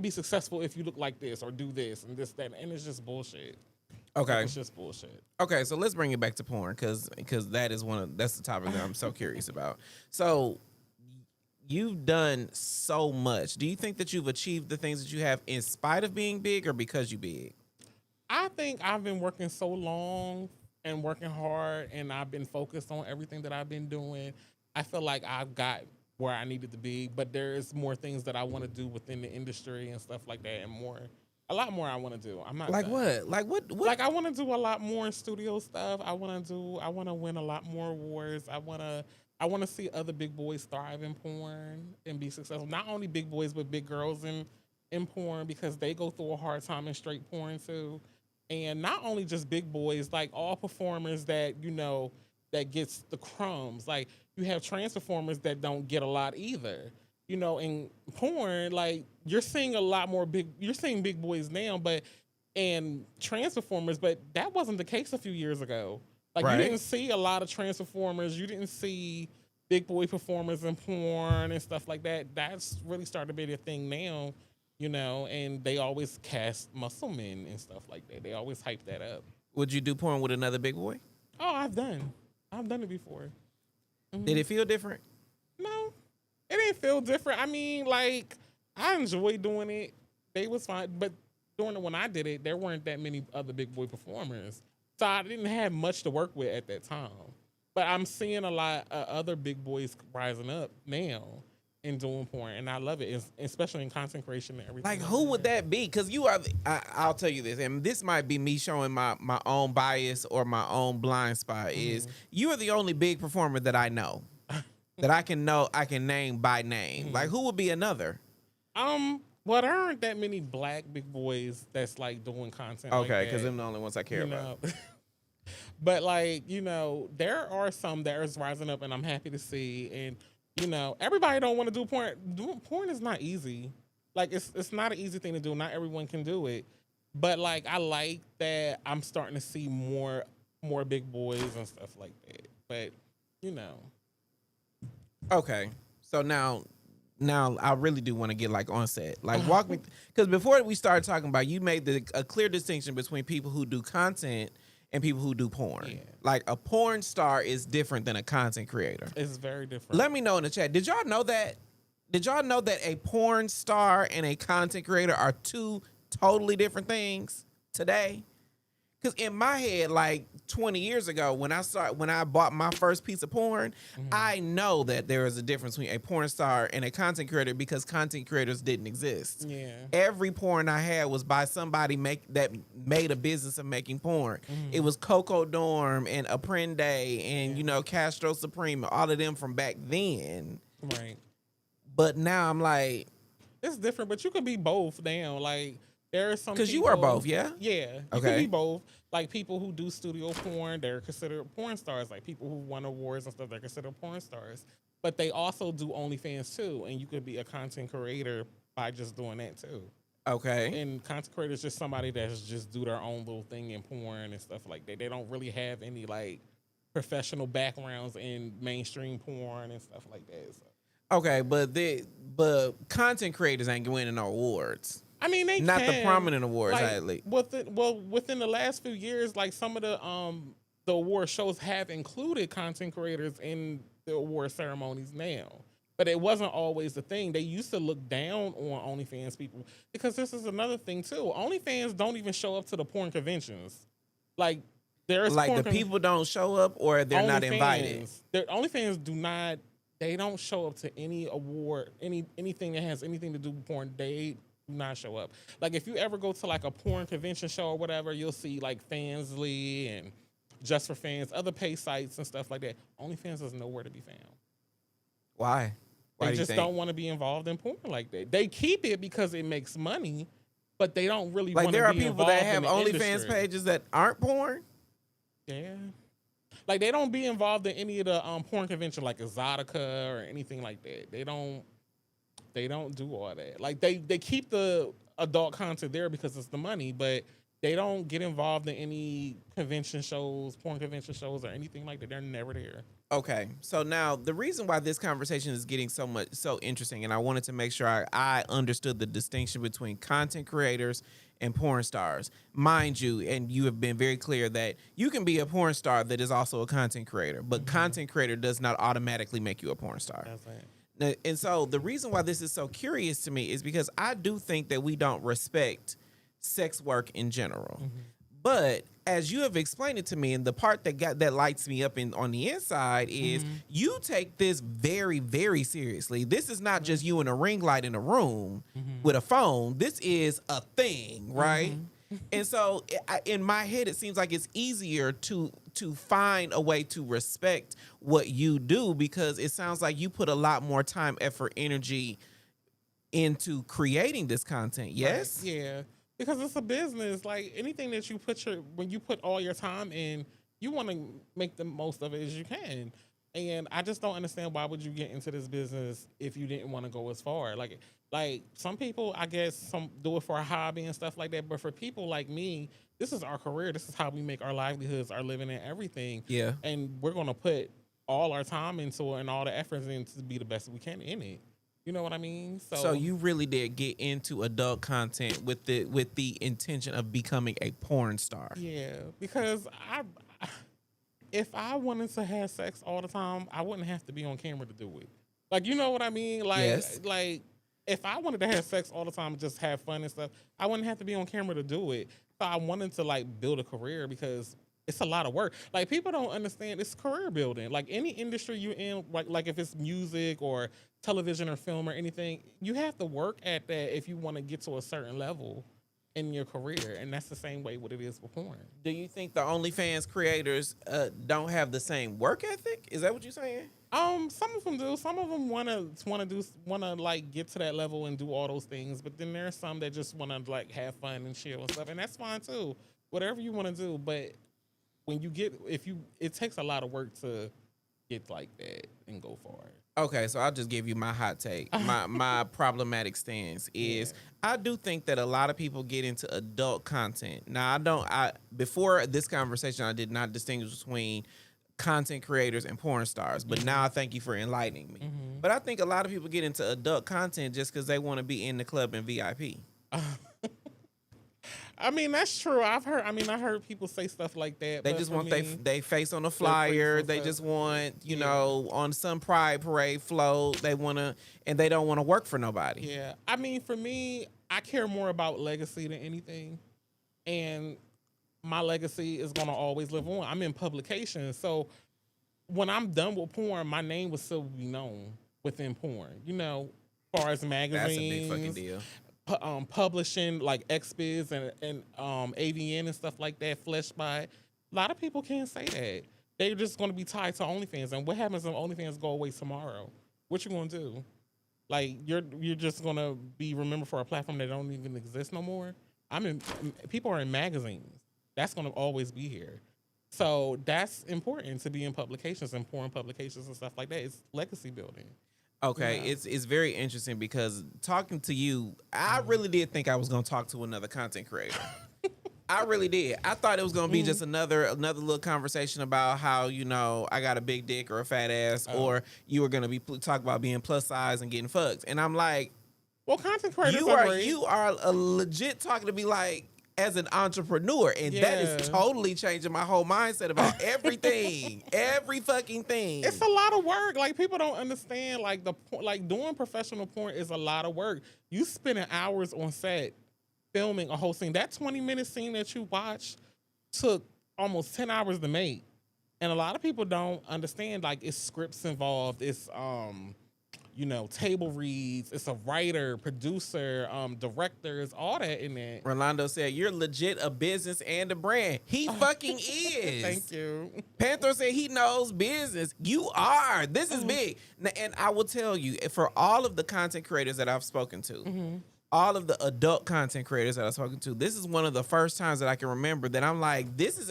successful if you look like this or do this and this, that, and it's just bullshit. Okay. It's just bullshit. Okay, so let's bring it back to porn because that's the topic that I'm so curious about. So you've done so much. Do you think that you've achieved the things that you have in spite of being big, or because you big? I think I've been working so long and working hard, and I've been focused on everything that I've been doing. I feel like I've got where I needed to be, but there's more things that I want to do within the industry and stuff like that, and a lot more I want to do. I'm not like done. what? Like what? Like, I want to do a lot more studio stuff. I want to win a lot more awards. I want to see other big boys thrive in porn and be successful. Not only big boys, but big girls in porn, because they go through a hard time in straight porn too. And not only just big boys, like all performers that, that gets the crumbs. Like, you have trans performers that don't get a lot either. In porn, like, you're seeing big boys now, and trans performers, but that wasn't the case a few years ago. Like, right. You didn't see a lot of trans performers. You didn't see big boy performers in porn and stuff like that. That's really starting to be a thing now, and they always cast muscle men and stuff like that. They always hype that up. Would you do porn with another big boy? Oh, I've done it before. Mm-hmm. Did it feel different? No, it didn't feel different. I mean, like, I enjoyed doing it. They was fine, but during when I did it, there weren't that many other big boy performers, so I didn't have much to work with at that time. But I'm seeing a lot of other big boys rising up now, in doing porn, and I love it, especially in content creation and everything. Like, who would that be? Because you are, I'll tell you this, and this might be me showing my own bias or my own blind spot, is you are the only big performer that I know, that I can name by name. Like, who would be another? Well, there aren't that many black big boys that's like doing content. Okay, because them the only ones I care about. But like, there are some that is rising up, and I'm happy to see. And everybody don't want to do porn. Doing porn is not easy. Like, it's not an easy thing to do. Not everyone can do it. But like, I like that I'm starting to see more big boys and stuff like that. But Okay, so now I really do want to get like on set. Like, walk me, because before we started talking about, you made a clear distinction between people who do content and people who do porn. Yeah. Like, a porn star is different than a content creator. It's very different. Let me know in the chat. Did y'all know that? Did y'all know that a porn star and a content creator are two totally different things today? Because in my head, like 20 years ago, when I bought my first piece of porn, I know that there is a difference between a porn star and a content creator, because content creators didn't exist. Yeah. Every porn I had was by somebody that made a business of making porn. It was Coco Dorm and Apprende and Castro Supreme, all of them from back then. Right. But now I'm like, it's different, but you could be both now. Like, there are some because you are both, yeah? Yeah. You can be both. Like, people who do studio porn, they're considered porn stars. Like, people who won awards and stuff, they're considered porn stars. But they also do OnlyFans too, and you could be a content creator by just doing that too. Okay. And content creator is just somebody that's just do their own little thing in porn and stuff like that. They don't really have any like professional backgrounds in mainstream porn and stuff like that. So. Okay, but content creators ain't winning no awards. I mean, they not can, the prominent awards, like, at least. Within the last few years, like, some of the award shows have included content creators in the award ceremonies now. But it wasn't always the thing. They used to look down on OnlyFans people, because this is another thing too. OnlyFans don't even show up to the porn conventions. Like, there's like the people don't show up, or they're not invited. OnlyFans do not. They don't show up to any award, anything that has anything to do with porn. They do not show up. Like, if you ever go to like a porn convention show or whatever, you'll see like Fansly and Just for Fans, other pay sites and stuff like that. OnlyFans is nowhere to be found. Why? They just don't want to be involved in porn like that. They keep it because it makes money, but they don't really want to be involved. Like, there are people that have OnlyFans OnlyFans pages that aren't porn. Yeah. Like, they don't be involved in any of the porn convention, like Exotica or anything like that. They don't do all that. Like, they keep the adult content there because it's the money, but they don't get involved in any convention shows, porn convention shows, or anything like that. They're never there. Okay, so now the reason why this conversation is getting so interesting, and I wanted to make sure I understood the distinction between content creators and porn stars. Mind you, and you have been very clear that you can be a porn star that is also a content creator, but content creator does not automatically make you a porn star. That's right. And so the reason why this is so curious to me is because I do think that we don't respect sex work in general. But as you have explained it to me, and the part that lights me up on the inside is you take this very, very seriously. This is not just you and a ring light in a room with a phone. This is a thing, right? And so in my head, it seems like it's easier to find a way to respect what you do, because it sounds like you put a lot more time, effort, energy into creating this content. Yes? Right. Yeah. Because it's a business. Like, anything that you when you put all your time in, you want to make the most of it as you can. And I just don't understand, why would you get into this business if you didn't want to go as far? Like some people, I guess, some do it for a hobby and stuff like that. But for people like me, this is our career. This is how we make our livelihoods, our living, and everything. Yeah. And we're going to put all our time into it and all the efforts in to be the best we can in it. You know what I mean? So you really did get into adult content with the intention of becoming a porn star. Yeah, because if I wanted to have sex all the time, I wouldn't have to be on camera to do it. Like, you know what I mean? Like, yes. Like, if I wanted to have sex all the time and just have fun and stuff, I wouldn't have to be on camera to do it. So I wanted to like build a career, because it's a lot of work. Like, people don't understand, it's career building. Like, any industry you're in, like if it's music or television or film or anything, you have to work at that if you want to get to a certain level in your career, and that's the same way what it is for porn. Do you think the OnlyFans creators don't have the same work ethic? Is that what you're saying? Some of them do. Some of them wanna like get to that level and do all those things. But then there's some that just wanna like have fun and chill and stuff, and that's fine too. Whatever you wanna do, but when you get it takes a lot of work to get like that and go for it. Okay, so I'll just give you my hot take. My problematic stance is I do think that a lot of people get into adult content. Now before this conversation I did not distinguish between content creators and porn stars, but now I thank you for enlightening me. But I think a lot of people get into adult content just because they want to be in the club and VIP. I mean, that's true. I heard people say stuff like that. They just want they face on the flyer. They just want, you know, on some pride parade float. They want to, and they don't want to work for nobody. Yeah. I mean, for me, I care more about legacy than anything. And my legacy is going to always live on. I'm in publications. So when I'm done with porn, my name will still be known within porn, you know, as far as magazines. That's a big fucking deal. Publishing like XBiz and AVN and stuff like that, Flesh by. A lot of people can't say that. They're just going to be tied to OnlyFans. And what happens if OnlyFans go away tomorrow? What you going to do? Like you're just going to be remembered for a platform that don't even exist no more? People are in magazines. That's going to always be here. So that's important to be in publications and porn publications and stuff like that. It's legacy building. Okay, yeah. It's very interesting because talking to you, I really did think I was going to talk to another content creator. I really did. I thought it was going to be just another little conversation about how, you know, I got a big dick or a fat ass, or you were going to be talk about being plus size and getting fucked. And I'm like, well, content creators you are a legit talking to me like as an entrepreneur, and that is totally changing my whole mindset about everything, every fucking thing. It's a lot of work. Like people don't understand. Like doing professional porn is a lot of work. You spending hours on set filming a whole scene. That 20-minute scene that you watched took almost 10 hours to make, and a lot of people don't understand. Like it's scripts involved. It's you know, table reads. It's a writer, producer, directors, all that in there. Rolando said, you're legit a business and a brand. He fucking is. Thank you. Panther said he knows business. You are. This is big. And I will tell you, for all of the content creators that I've spoken to, all of the adult content creators that I've spoken to, this is one of the first times that I can remember that I'm like, it's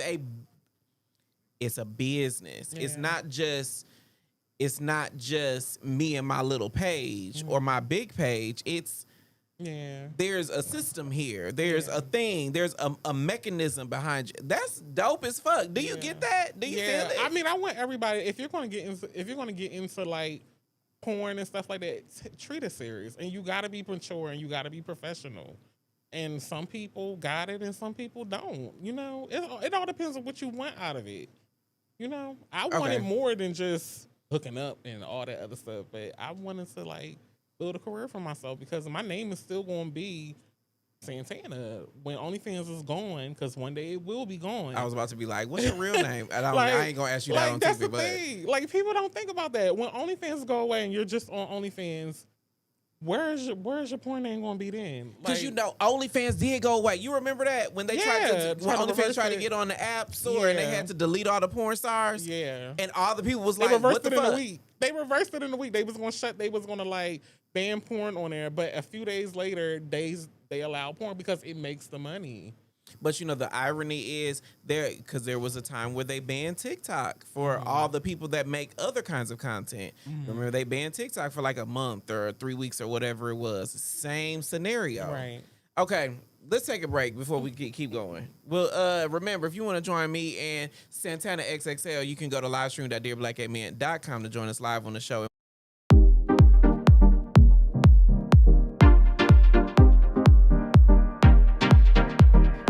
a business. Yeah. It's not just me and my little page or my big page. There's a system here. There's a thing. There's a mechanism behind you. That's dope as fuck. Do you get that? Do you feel it? I mean, I want everybody, if you're going to get into like porn and stuff like that, treat it serious. And you got to be mature and you got to be professional. And some people got it and some people don't. You know, it all depends on what you want out of it. You know, I wanted more than just hooking up and all that other stuff, but I wanted to like build a career for myself because my name is still going to be Santana when OnlyFans is going, because one day it will be gone. I was about to be like, what's your real name? And I ain't going to ask you that on that's TV. The thing. Like people don't think about that. When OnlyFans go away and you're just on OnlyFans, where's your porn name going to be then? Because you know, OnlyFans did go away. You remember that when they tried to OnlyFans tried to get on the App Store and they had to delete all the porn stars. Yeah, and all the people was like, "What the fuck?" They reversed it in a week. They was going to like ban porn on there, but a few days later, they allow porn because it makes the money. But you know, the irony is because there was a time where they banned TikTok for all the people that make other kinds of content. Remember, they banned TikTok for like a month or 3 weeks or whatever it was. Same scenario. Right. Okay, let's take a break before we keep going. Well, remember, if you want to join me and Santana XXL, you can go to livestream.dearblackgaymen.com to join us live on the show.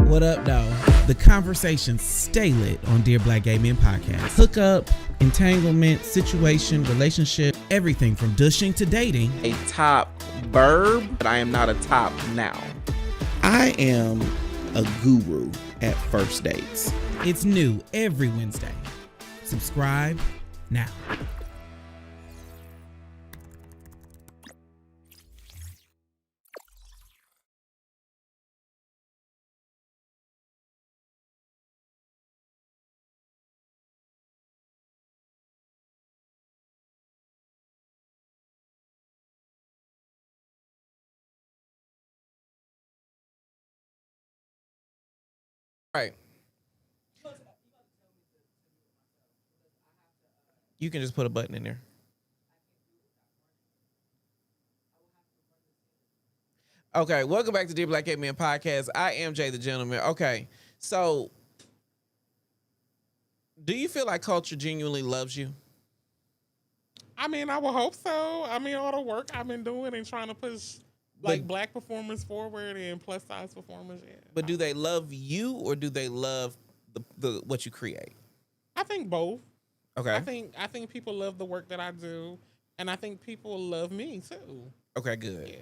What up, though? The conversations stay lit on Dear Black Gay Men podcast. Hookup, entanglement, situation, relationship, everything from dushing to dating. A top verb, but I am not a top noun. I am a guru at first dates. It's new every Wednesday. Subscribe now. You can just put a button in there. Okay, welcome back to Dear Black Gay Men Podcast. I am Jay the Gentleman. Okay, so do you feel like culture genuinely loves you? I mean, I would hope so. I mean, all the work I've been doing and trying to push like black performers forward and plus size performers. Yeah. But do they love you or do they love the what you create? I think both. Okay. I think people love the work that I do, and I think people love me too. Okay, good. Yeah.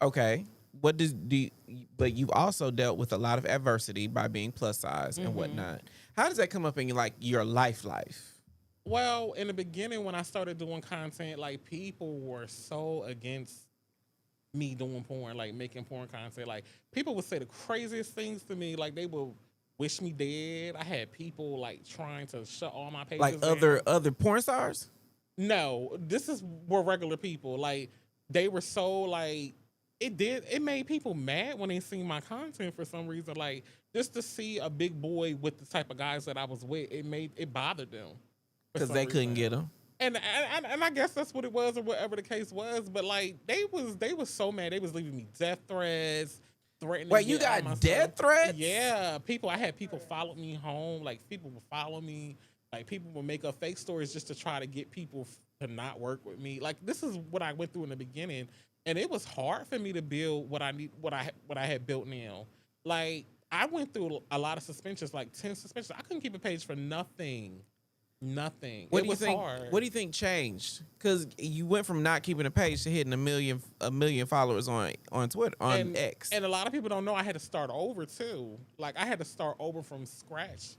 Okay. What but you've also dealt with a lot of adversity by being plus size and whatnot. How does that come up in your life? Well, in the beginning when I started doing content, like people were so against me doing porn, like making porn content. Like people would say the craziest things to me, like they would wish me dead. I had people like trying to shut all my pages Like down. other porn stars? No, were regular people. Like they were so like it made people mad when they seen my content for some reason. Like just to see a big boy with the type of guys that I was with, it bothered them because they couldn't get them. And I guess that's what it was or whatever the case was. But like they was so mad. They was leaving me death threats, threatening. Wait, you got death threats? Yeah, I had people follow me home. Like people would follow me. Like people would make up fake stories just to try to get people to not work with me. Like this is what I went through in the beginning, and it was hard for me to build what I had built now. Like I went through a lot of suspensions, like 10 suspensions. I couldn't keep a page for nothing. What do you think? Hard. What do you think changed? Because you went from not keeping a page to hitting a million followers on Twitter on X. And a lot of people don't know I had to start over too. Like I had to start over from scratch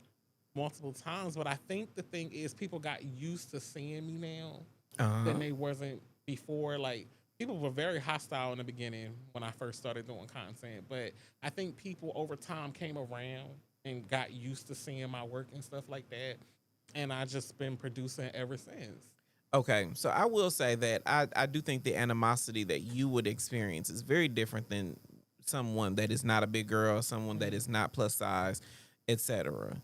multiple times. But I think the thing is people got used to seeing me now than they wasn't before. Like people were very hostile in the beginning when I first started doing content. But I think people over time came around and got used to seeing my work and stuff like that. And I just been producing ever since. Okay, so I will say that I do think the animosity that you would experience is very different than someone that is not a big girl, someone that is not plus size, etc.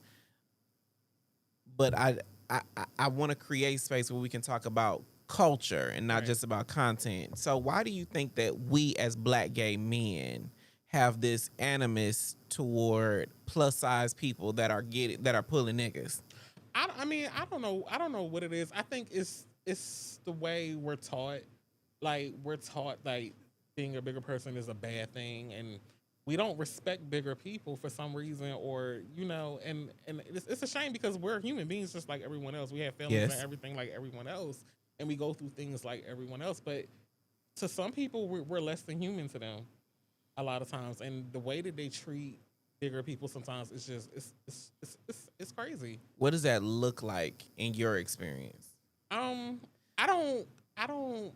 But I want to create space where we can talk about culture and not just about content. So why do you think that we as black gay men have this animus toward plus size people that are pulling niggas? I mean, I don't know what it is. I think it's the way we're taught. Like we're taught like being a bigger person is a bad thing, and we don't respect bigger people for some reason, or and it's a shame because we're human beings just like everyone else. We have feelings and everything like everyone else, and we go through things like everyone else. But to some people, we're less than human to them a lot of times, and the way that they treat bigger people sometimes it's just it's crazy. What does that look like in your experience? I don't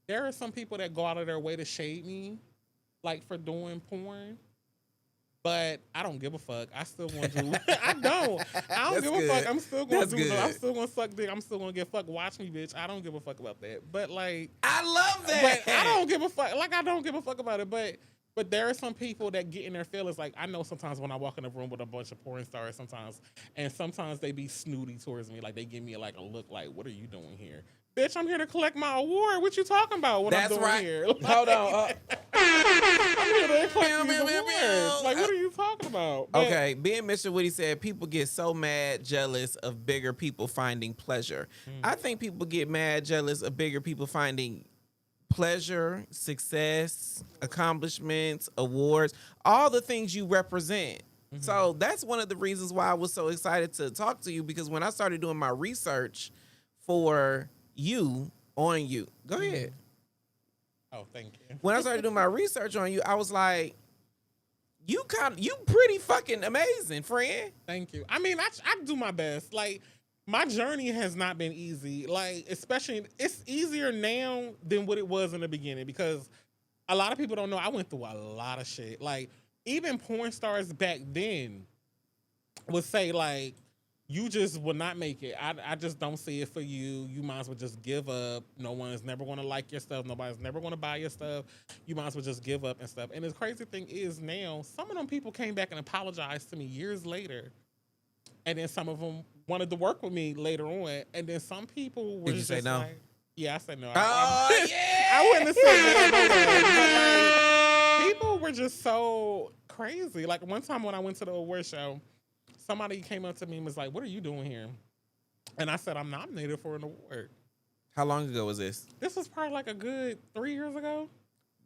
there are some people that go out of their way to shade me like for doing porn, but I don't give a fuck. I still want to I don't give a fuck. I'm still gonna do it. I'm still gonna suck dick. I'm still gonna get fucked. Watch me, bitch. I don't give a fuck about that. But like I love that. But I don't give a fuck. Like I don't give a fuck about it. But there are some people that get in their feelings. Like, I know sometimes when I walk in a room with a bunch of porn stars sometimes they be snooty towards me. Like, they give me, like, a look like, what are you doing here? Bitch, I'm here to collect my award. What you talking about? What I'm doing here? Like, hold on. I'm here to collect these awards. Like, what are you talking about? Okay, being Mr. Woody said, people get so mad, jealous of bigger people finding pleasure. I think people get mad, jealous of bigger people finding pleasure, success, accomplishments, awards, all the things you represent. So that's one of the reasons why I was so excited to talk to you, because when I started doing my research for you on you, go ahead. Oh, thank you. When I started doing my research on you, I was like, you pretty fucking amazing, friend. Thank you. I mean, I do my best. Like, my journey has not been easy. Like, especially, it's easier now than what it was in the beginning, because a lot of people don't know I went through a lot of shit. Like, even porn stars back then would say, like, you just will not make it. I just don't see it for you. You might as well just give up. No one's never going to like your stuff. Nobody's never going to buy your stuff. You might as well just give up and stuff. And the crazy thing is now, some of them people came back and apologized to me years later. And then some of them wanted to work with me later on, and then some people were Did you just say no? like, yeah, I said no. Oh, yeah. I wouldn't have said no, but like, people were just so crazy. Like one time when I went to the award show, somebody came up to me and was like, "What are you doing here?" And I said, "I'm nominated for an award." How long ago was this? This was probably like a good 3 years ago.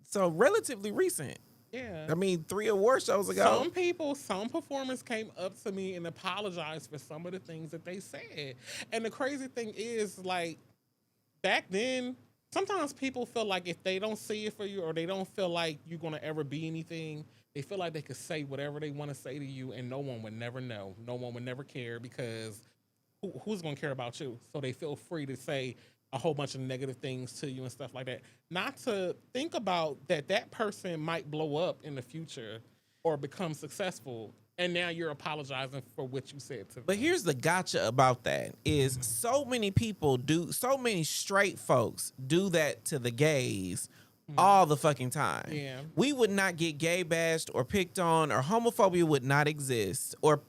So relatively recent. Yeah. I mean, 3 award shows ago. Some performers came up to me and apologized for some of the things that they said. And the crazy thing is, like, back then, sometimes people feel like if they don't see it for you or they don't feel like you're going to ever be anything, they feel like they could say whatever they want to say to you and no one would never know. No one would never care because who's going to care about you? So they feel free to say a whole bunch of negative things to you and stuff like that. Not to think about that person might blow up in the future or become successful, and now you're apologizing for what you said to them. But here's the gotcha about that is so many straight folks do that to the gays all the fucking time. Yeah. We would not get gay bashed or picked on, or homophobia would not exist, or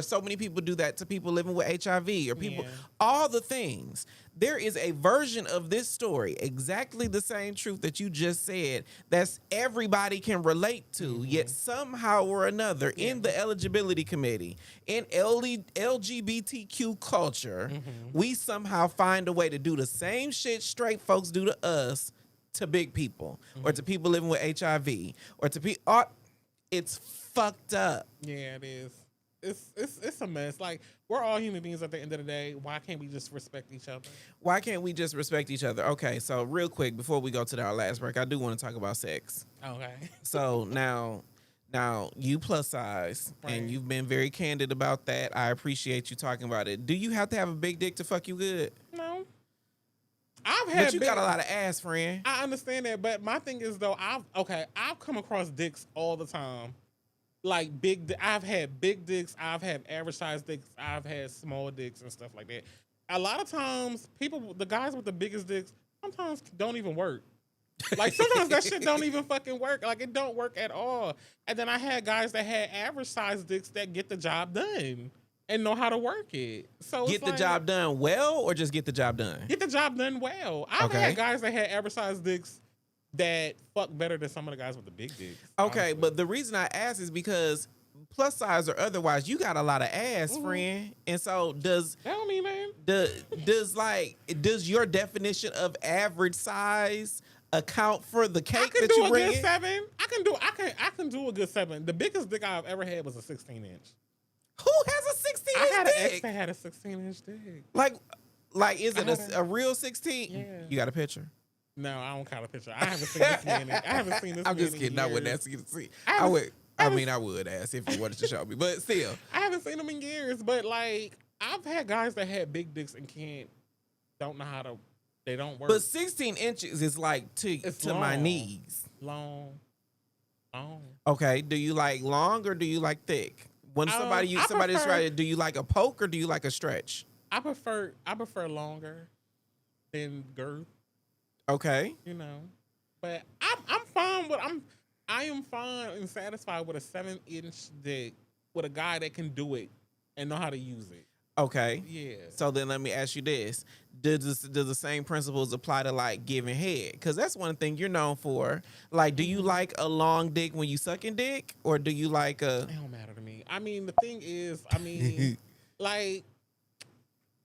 so many people do that to people living with HIV or people, all the things. There is a version of this story, exactly the same truth that you just said, that's everybody can relate to, yet somehow or another in the eligibility committee, in LGBTQ culture, we somehow find a way to do the same shit straight folks do to us, to big people, or to people living with HIV, or to people. It's fucked up. Yeah, it is. It's a mess. Like, we're all human beings at the end of the day. Why can't we just respect each other? Why can't we just respect each other? Okay, so real quick before we go to our last break, I do want to talk about sex. Okay. So now you plus size, and you've been very candid about that. I appreciate you talking about it. Do you have to have a big dick to fuck you good? No. But you got a lot of ass, friend. I understand that, but my thing is though, I've come across dicks all the time. Like I've had big dicks, I've had average size dicks, I've had small dicks and stuff like that. A lot of times, the guys with the biggest dicks, sometimes don't even work. Like sometimes that shit don't even fucking work. Like it don't work at all. And then I had guys that had average size dicks that get the job done and know how to work it. So get the job done well, or just get the job done? Get the job done well. I've had guys that had average size dicks that fuck better than some of the guys with the big dicks. Okay, honestly. but the reason I ask is because plus size or otherwise, you got a lot of ass, friend. And so tell me, man. Does your definition of average size account for the cake that you bring? I can do a good 7. I can do a good 7. The biggest dick I've ever had was a 16-inch. Who has a 16-inch dick? I had an ex that had a 16-inch dick. Like is it a real 16? Yeah. You got a picture? No, I don't got a picture. I haven't seen this man. I haven't seen this. I'm man just kidding. in I wouldn't years. ask you to see. I would ask if you wanted to show me, but still. I haven't seen them in years, but like I've had guys that had big dicks and don't know how to. They don't work. But 16 inches is like to my knees. Long. Okay. Do you like long or do you like thick? When somebody describes it, do you like a poke or do you like a stretch? I prefer longer than girth. Okay. You know, but I'm fine with I am fine and satisfied with a 7-inch dick with a guy that can do it and know how to use it. Okay. Yeah. So then let me ask you this. Does the same principles apply to like giving head? Because that's one thing you're known for. Like, do you like a long dick when you sucking dick? Or do you like a... It don't matter to me. I mean, the thing is, like,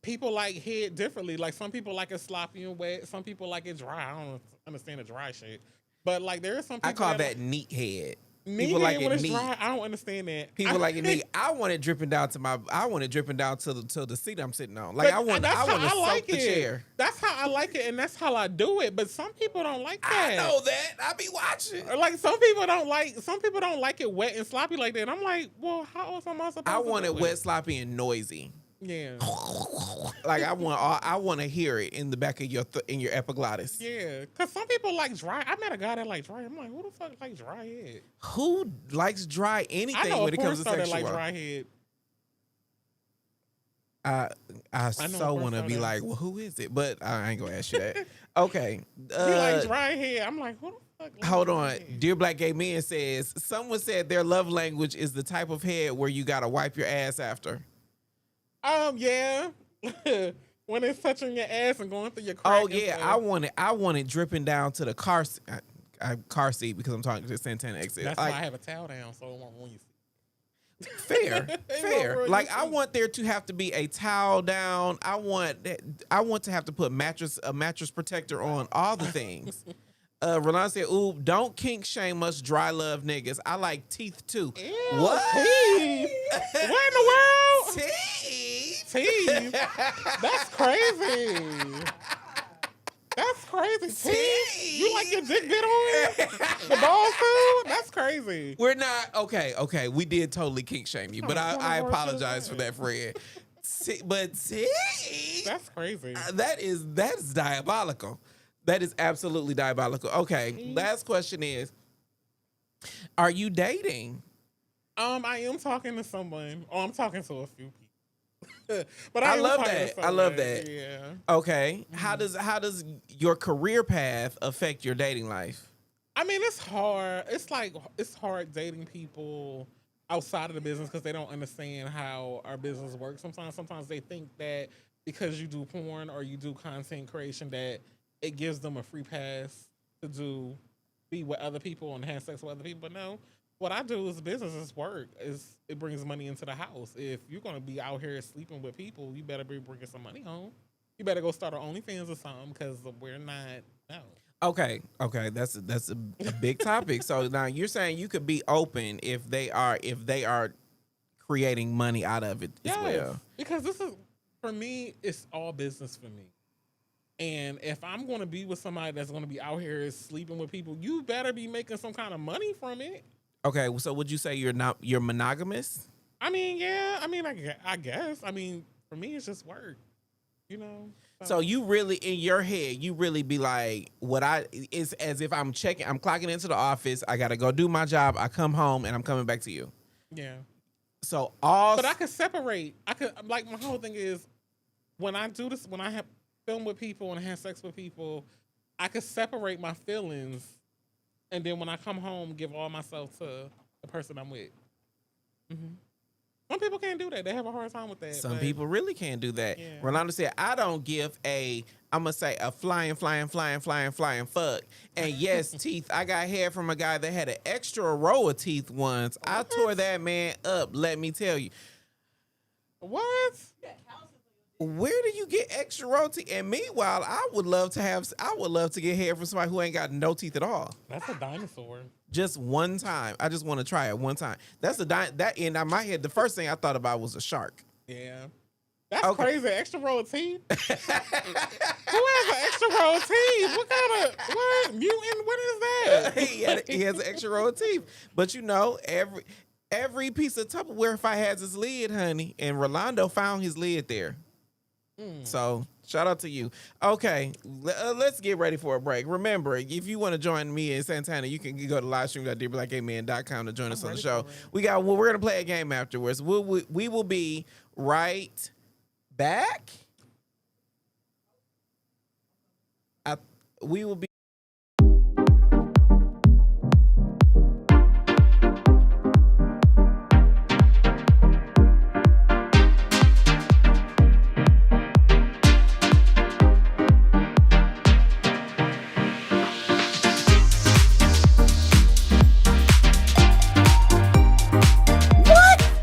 people like head differently. Like, some people like it sloppy and wet. Some people like it dry. I don't understand the dry shit. But, like, there are some people I call that neat head. People like it neat. Dry, I don't understand that. People like it neat. I want it dripping down to the seat I'm sitting on. Like I want to soak the chair. That's how I like it, and that's how I do it. But some people don't like that. I know that. I be watching. Or like some people don't like it wet and sloppy like that. And I'm like, well, how else am I supposed to do it? I want it wet, sloppy, and noisy. Yeah. Like I want to hear it in the back of in your epiglottis. Yeah, cause some people like dry. I met a guy that like dry. I'm like, who the fuck like dry head? Who likes dry anything when it comes to sexual? I know a porn star that like dry head. I so want to be like, well, who is it? But I ain't gonna ask you that. Okay. He like dry head. I'm like, who the fuck? Like hold on. Dear Black Gay Men says someone said their love language is the type of head where you gotta wipe your ass after. Yeah. When it's touching your ass and going through your crack. Oh yeah, I want it dripping down to the car seat because I'm talking to Santana XXL. That's why I have a towel down so it won't ruin your seat. Fair. Like I want there to have to be a towel down. I want to have to put a mattress protector on, all the things. Rolanda said, "Ooh, don't kink shame us dry love niggas. I like teeth too." Ew, What? Teeth? What in the world? Teeth? Teeth? That's crazy. That's crazy. Teeth? You like your dick bit on? The balls too? That's crazy. We're not okay. We did totally kink shame you, but I apologize for that, Fred. But teeth? That's crazy. That is diabolical. That is absolutely diabolical. Okay, last question is, are you dating? I am talking to someone. Oh, I'm talking to a few people. But I love that. I love that. Yeah. Okay. How does your career path affect your dating life? I mean, it's hard. It's hard dating people outside of the business because they don't understand how our business works. Sometimes they think that because you do porn or you do content creation that it gives them a free pass to be with other people and have sex with other people. But no, what I do is business is work. It brings money into the house. If you're gonna be out here sleeping with people, you better be bringing some money home. You better go start an OnlyFans or something because we're not. No. Okay, that's a big topic. So now you're saying you could be open if they are creating money out of it as well. Because this is, for me, it's all business for me. And if I'm going to be with somebody that's going to be out here sleeping with people, you better be making some kind of money from it. Okay, so would you say you're monogamous? I mean, yeah. I mean, I guess. I mean, for me, it's just work. You know. So you really, in your head, you really be like, it's as if I'm clocking into the office. I got to go do my job. I come home and I'm coming back to you. Yeah. So but I could separate. My whole thing is when I do this, when I have film with people and have sex with people, I could separate my feelings, and then when I come home, give all myself to the person I'm with. Mm-hmm. Some people can't do that. They have a hard time with that. Some people really can't do that. Yeah. Rolanda said, I don't give a flying fuck. And yes, teeth. I got hair from a guy that had an extra row of teeth once. I tore that man up, let me tell you. What? Where do you get extra row teeth? And meanwhile, I would love to get hair from somebody who ain't got no teeth at all. That's a dinosaur. Just one time. I just want to try it one time. That's that in my head. The first thing I thought about was a shark. Yeah. That's crazy. Extra row of teeth? Who has an extra row of teeth? What kind of mutant? What is that? he has an extra row of teeth. But you know, every piece of Tupperware has its lid, honey. And Rolando found his lid there. So shout out to you. Okay, let's get ready for a break. Remember, if you want to join me and Santana, you can go to livestream.dearblackgayman.com to join us on the show. We're gonna play a game afterwards. We will be right back. We will be.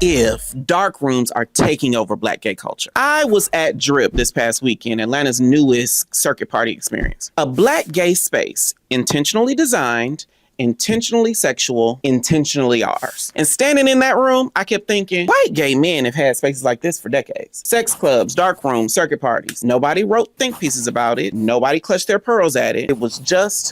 If dark rooms are taking over Black gay culture. I was at Drip this past weekend, Atlanta's newest circuit party experience. A Black gay space, intentionally designed, intentionally sexual, intentionally ours. And standing in that room, I kept thinking, white gay men have had spaces like this for decades. Sex clubs, dark rooms, circuit parties. Nobody wrote think pieces about it. Nobody clutched their pearls at it. It was just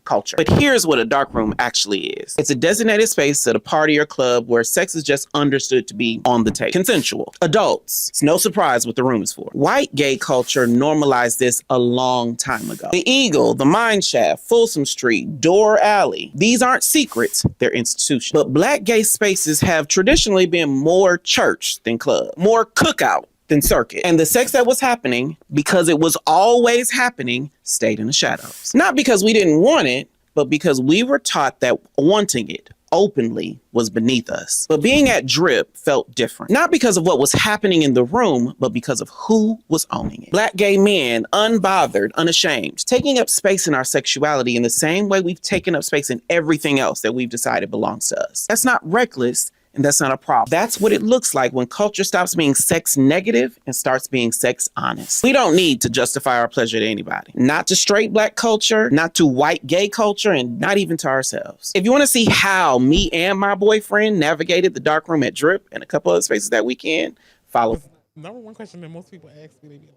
culture. But here's what a dark room actually is. It's a designated space at a party or club where sex is just understood to be on the table. Consensual. Adults. It's no surprise what the room is for. White gay culture normalized this a long time ago. The Eagle, the Mine Shaft, Folsom Street, Door Alley. These aren't secrets, they're institutions. But Black gay spaces have traditionally been more church than club, more cookout than circuit. And the sex that was happening, because it was always happening, stayed in the shadows. Not because we didn't want it, but because we were taught that wanting it openly was beneath us. But being at Drip felt different. Not because of what was happening in the room, but because of who was owning it. Black gay men, unbothered, unashamed, taking up space in our sexuality in the same way we've taken up space in everything else that we've decided belongs to us. That's not reckless. And that's not a problem. That's what it looks like when culture stops being sex negative and starts being sex honest. We don't need to justify our pleasure to anybody. Not to straight Black culture, not to white gay culture, and not even to ourselves. If you want to see how me and my boyfriend navigated the dark room at Drip and a couple other spaces that weekend, follow. Number one question that most people ask me,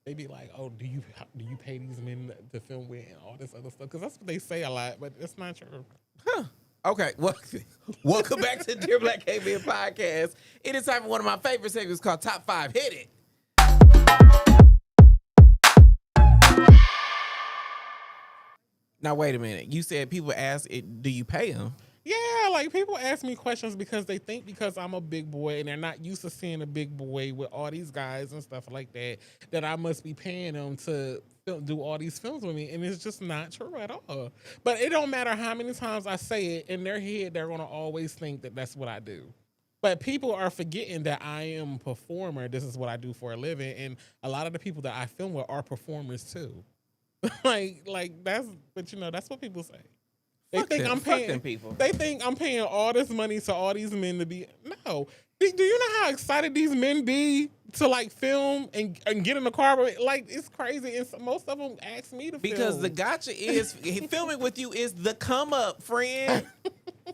they be like, oh, do you pay these men to film with and all this other stuff? Because that's what they say a lot, but it's not true. Huh. Okay, well, welcome back to Dear Black Gay Men Podcast. It is time for one of my favorite segments called Top 5 Hit It. Now, wait a minute. You said people ask, do you pay them? Yeah, like people ask me questions because they think because I'm a big boy and they're not used to seeing a big boy with all these guys and stuff like that, that I must be paying them to do all these films with me. And it's just not true at all. But it don't matter how many times I say it, in their head, they're going to always think that that's what I do. But people are forgetting that I am a performer. This is what I do for a living. And a lot of the people that I film with are performers too. like that's, but you know, that's what people say. They think I'm paying people. They think I'm paying all this money to all these men to be. No. Do you know how excited these men be to like film and get in the car? Like it's crazy. And most of them ask me to film. Because the gotcha is filming with you is the come up, friend.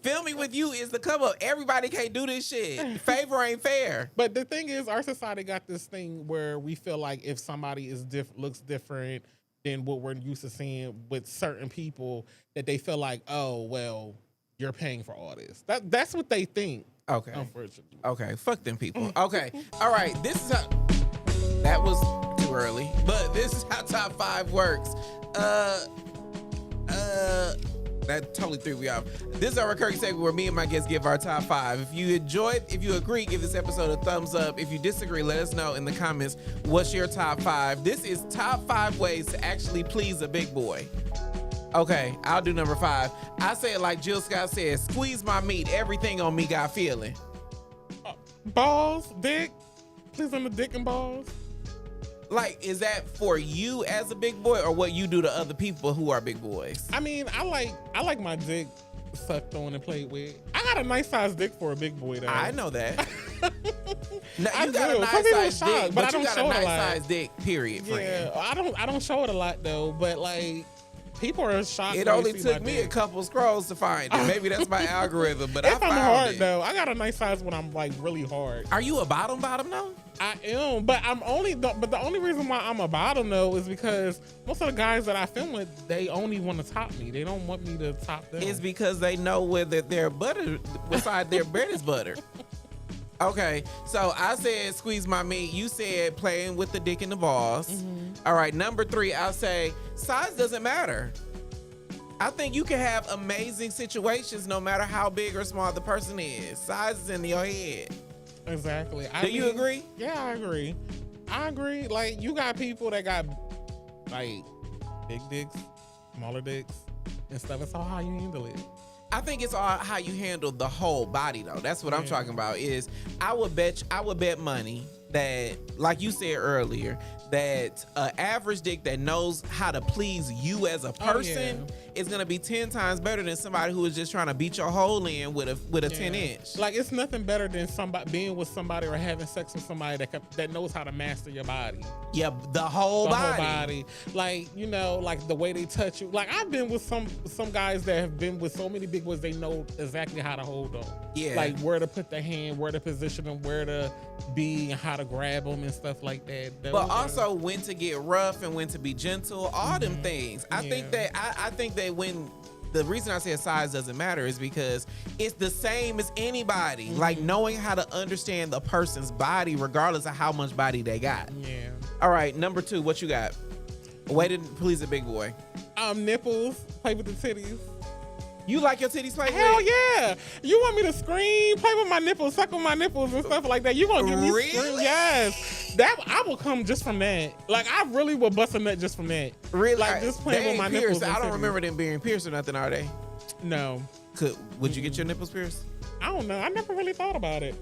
Filming with you is the come up. Everybody can't do this shit. Favor ain't fair. But the thing is, our society got this thing where we feel like if somebody is looks different than what we're used to seeing with certain people, that they feel like, oh, well, you're paying for all this. That's what they think. Okay. Unfortunately. Okay. Fuck them people. Okay. All right. This is how. That was too early, but this is how Top 5 works. That totally threw me off. This is our recurring segment where me and my guests give our top 5. If you enjoyed, if you agree, give this episode a thumbs up. If you disagree, let us know in the comments what's your top 5. This is top 5 ways to actually please a big boy. Okay, I'll do number 5. I say it like Jill Scott says, squeeze my meat, everything on me got feeling. Balls, dick, please on the dick and balls. Like, is that for you as a big boy or what you do to other people who are big boys? I mean, I like my dick sucked on and played with. I got a nice size dick for a big boy though. I know that. No, I you got do. a nice size dick, but but I don't you got show a it nice a lot. size dick, period, friend. Yeah, I don't show it a lot though, but like people are shocked. It only took me a couple scrolls to find it. Maybe that's my algorithm, but I found I'm hard it. though, I got a nice size when I'm like really hard. Are you a bottom though? I am, but but the only reason why I'm a bottom though is because most of the guys that I film with, they only want to top me. They don't want me to top them. It's because they know whether their butter beside their bread is butter. Okay, so I said squeeze my meat. You said playing with the dick and the balls. Mm-hmm. All right, number 3, I'll say size doesn't matter. I think you can have amazing situations no matter how big or small the person is. Size is in your head. Exactly. Do you agree? Yeah, I agree. Like, you got people that got, like, big dicks, smaller dicks, and stuff. It's all how you handle it. I think it's all how you handle the whole body, though. That's what I'm talking about. Is I would bet money that, like you said earlier, that an average dick that knows how to please you as a person is gonna be 10 times better than somebody who is just trying to beat your hole in with a 10-inch. Like, it's nothing better than somebody being with somebody or having sex with somebody that knows how to master your body. Yeah, the whole body. Like, you know, like the way they touch you. Like, I've been with some guys that have been with so many big ones, they know exactly how to hold them. Yeah. Like where to put the hand, where to position them, where to be, and how to grab them and stuff like that. But also when to get rough and when to be gentle, all them things. I think that when the reason I said size doesn't matter is because it's the same as anybody. Like knowing how to understand the person's body regardless of how much body they got. Yeah. All right, number 2, what you got? Way to please a big boy. Nipples, play with the titties. You like your titties played with? Hell yeah. You want me to scream, play with my nipples, suck on my nipples and stuff like that? You gonna give me scream? Yes. That I will come just from that. Like, I really will bust a nut just from that. Really? Like, just playing with my nipples. I don't remember them being pierced or nothing, are they? No. Would you get your nipples pierced? I don't know. I never really thought about it.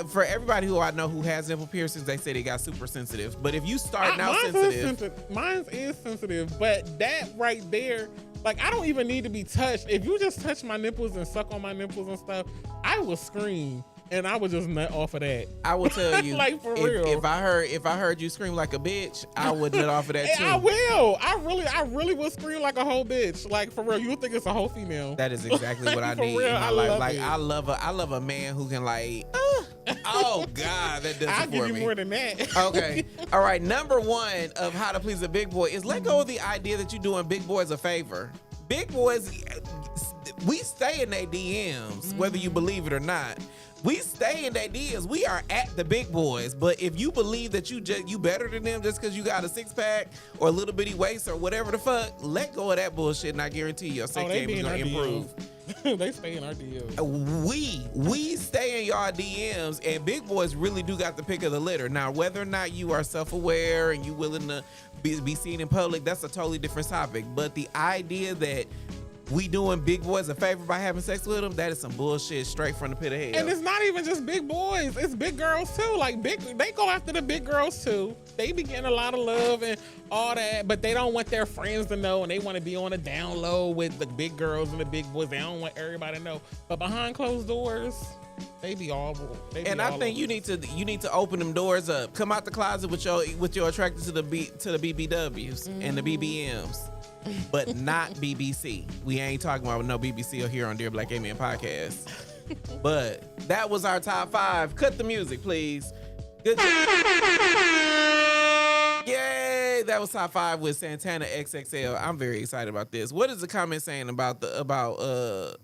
For everybody who I know who has nipple piercings, they say they got super sensitive. But if you start now sensitive, mine is sensitive. But that right there, like I don't even need to be touched. If you just touch my nipples and suck on my nipples and stuff, I will scream and I would just nut off of that. I will tell you, like for real. If I heard you scream like a bitch, I would nut off of that too. I will. I really will scream like a whole bitch. Like for real, you would think it's a whole female. That is exactly what I need in my life. Like I love a man who can like. Oh God, that does I'll it for give you me. more than that. Okay, all right. Number one of how to please a big boy is let go of the idea that you're doing big boys a favor. Big boys, we stay in their DMs, whether you believe it or not. We stay in their DMs. We are at the big boys. But if you believe that you better than them just because you got a six pack or a little bitty waist or whatever the fuck, let go of that bullshit, and I guarantee your sex game is gonna improve. They stay in our DMs. We stay in y'all DMs, and big boys really do got the pick of the litter. Now, whether or not you are self-aware and you willing to be seen in public, that's a totally different topic. But the idea that we doing big boys a favor by having sex with them, that is some bullshit straight from the pit of hell. And it's not even just big boys, it's big girls too. Like they go after the big girls too. They be getting a lot of love and all that, but they don't want their friends to know, and they want to be on the down low with the big girls and the big boys. They don't want everybody to know. But behind closed doors, they be all. And I think you need to open them doors up. Come out the closet with your attracted to the BBWs and the BBMs. But not BBC. We ain't talking about no BBC or here on Dear Black Gay Men Podcast. But that was our top 5. Cut the music, please. Good. Yay! That was top 5 with Santana XXL. I'm very excited about this. What is the comment saying about the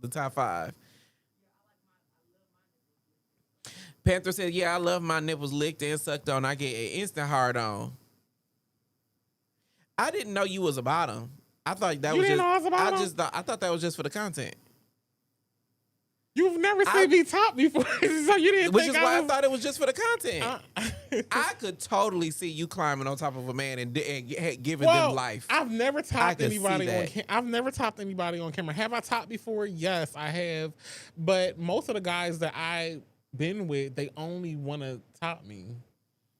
top 5? Panther said, "Yeah, I love my nipples licked and sucked on. I get an instant hard on." I didn't know you was a bottom. I thought that you was didn't just. know I was a bottom? I thought that was just for the content. You've never seen me top before, so you didn't. Which is why I thought it was just for the content. I could totally see you climbing on top of a man and giving them life. I've never topped anybody on. I've never topped anybody on camera. Have I topped before? Yes, I have. But most of the guys that I've been with, they only want to top me.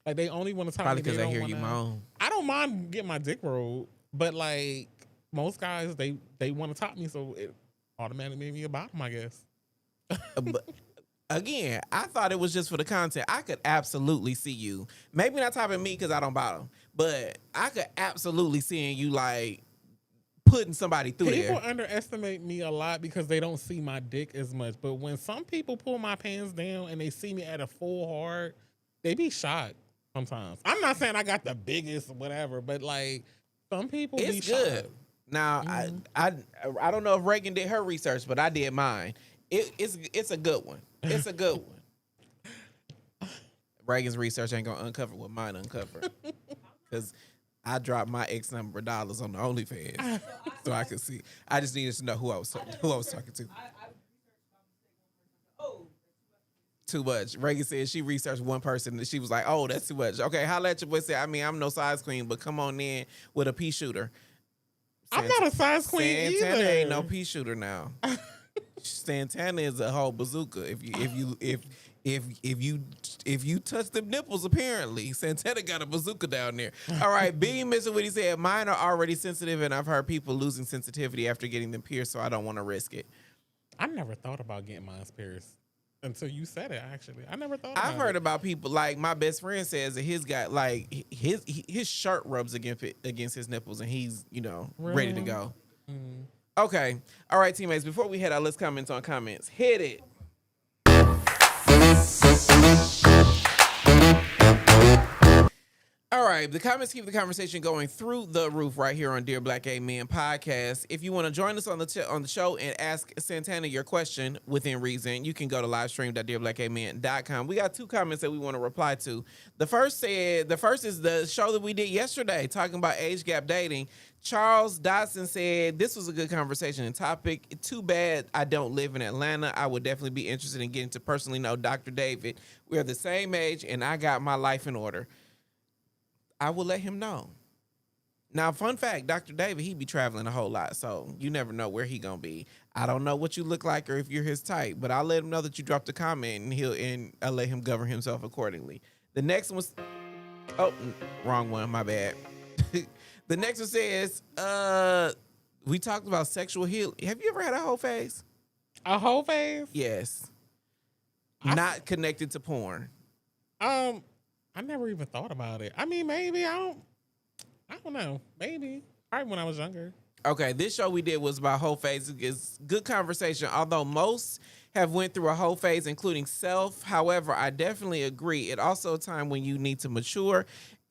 Like they only want to top Probably me. because they hear you moan. I don't mind getting my dick rolled, but like most guys, they want to top me, so it automatically made me a bottom, I guess. But again, I thought it was just for the content. I could absolutely see you. Maybe not topping me because I don't bottom, but I could absolutely seeing you like putting somebody through there. People underestimate me a lot because they don't see my dick as much. But when some people pull my pants down and they see me at a full hard, they be shocked sometimes. I'm not saying I got the biggest whatever, but like some people it's be good. shocked. Now I don't know if Reagan did her research, but I did mine. It's a good one. It's a good one. Reagan's research ain't gonna uncover what mine uncovered. Because I dropped my X number of dollars on the OnlyFans so I could see. I just needed to know who I was talking to. Too much. Reagan said she researched one person and she was like, "Oh, that's too much." Okay, holla at your boy. Say, I mean, I'm no size queen, but come on in with a pea shooter. I'm not a size queen Santana either. ain't no pea shooter now. Santana is a whole bazooka. If you touch them nipples, apparently Santana got a bazooka down there. All right, Being missing what he said. Mine are already sensitive, and I've heard people losing sensitivity after getting them pierced, so I don't want to risk it. I never thought about getting mine pierced until you said it. Actually, I never thought. I've heard about people like my best friend says that his guy like his shirt rubs against his nipples, and he's ready to go. Mm. Okay. All right, teammates, before we head out, let's comment on comments. Hit it. All right, the comments keep the conversation going through the roof right here on Dear Black Gay Men Podcast. If you want to join us on the show and ask Santana your question within reason, you can go to livestream.dearblackgaymen.com. We got 2 comments that we want to reply to. The first is the show that we did yesterday talking about age gap dating. Charles Dodson said, "This was a good conversation and topic. Too bad I don't live in Atlanta. I would definitely be interested in getting to personally know Dr. David. We're the same age and I got my life in order." I will let him know. Now, fun fact, Dr. David, he be traveling a whole lot, so you never know where he gonna be. I don't know what you look like or if you're his type, but I'll let him know that you dropped a comment, and I'll let him govern himself accordingly. The next one's, wrong one, my bad. The next one says, we talked about sexual healing. Have you ever had a whole phase? A whole phase? Yes. Not connected to porn. I never even thought about it. I mean, maybe I don't know. Maybe. Probably when I was younger. Okay, this show we did was about whole phase. It's good conversation, although most have went through a whole phase, including self. However, I definitely agree. It also a time when you need to mature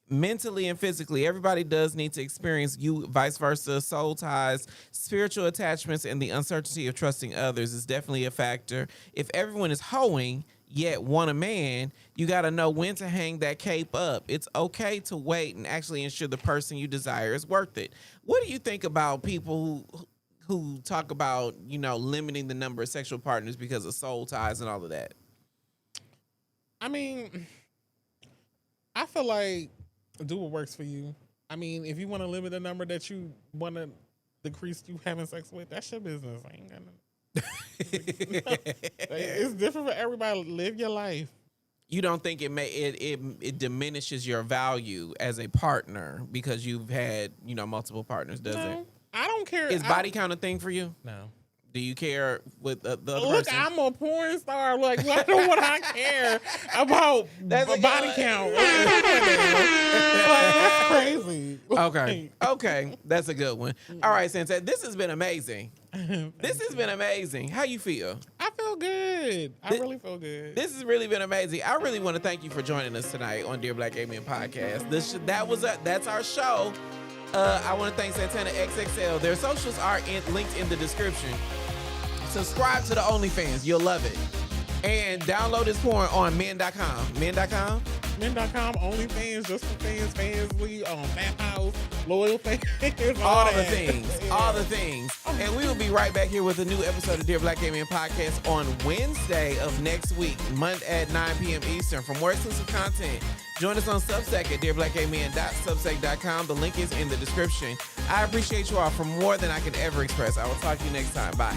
mentally and physically. Everybody does need to experience you, vice versa. Soul ties, spiritual attachments, and the uncertainty of trusting others is definitely a factor. If everyone is hoeing, yet want a man, you got to know when to hang that cape up. It's okay to wait and actually ensure the person you desire is worth it. What do you think about people who talk about, limiting the number of sexual partners because of soul ties and all of that? I mean, I feel like do what works for you. I mean, if you want to limit the number that you want to decrease you having sex with, that's your business. I ain't got nothing. It's different for everybody. Live your life. You don't think it diminishes your value as a partner because you've had multiple partners, does it? I don't care. Is body count a thing for you? No. Do you care with the other Look, person? I'm a porn star. Like, why would I care about body count? That's crazy. Okay, that's a good one. All right, Santana, this has been amazing. This has been amazing. How you feel? I feel good. I really feel good. This has really been amazing. I really want to thank you for joining us tonight on Dear Black Gay Men Podcast. That's our show. I want to thank Santana XXL. Their socials are linked in the description. Subscribe to the OnlyFans. You'll love it. And download this porn on men.com. Men.com? Men.com, OnlyFans, Just for Fans, Fansly, Fat House, Loyal Fans. All the things. Yeah. All the things. And we will be right back here with a new episode of Dear Black Gay Men Podcast on Wednesday of next week, Monday at 9 p.m. Eastern. For more exclusive content, join us on Substack at dearblackgaymen.substack.com. The link is in the description. I appreciate you all for more than I can ever express. I will talk to you next time. Bye.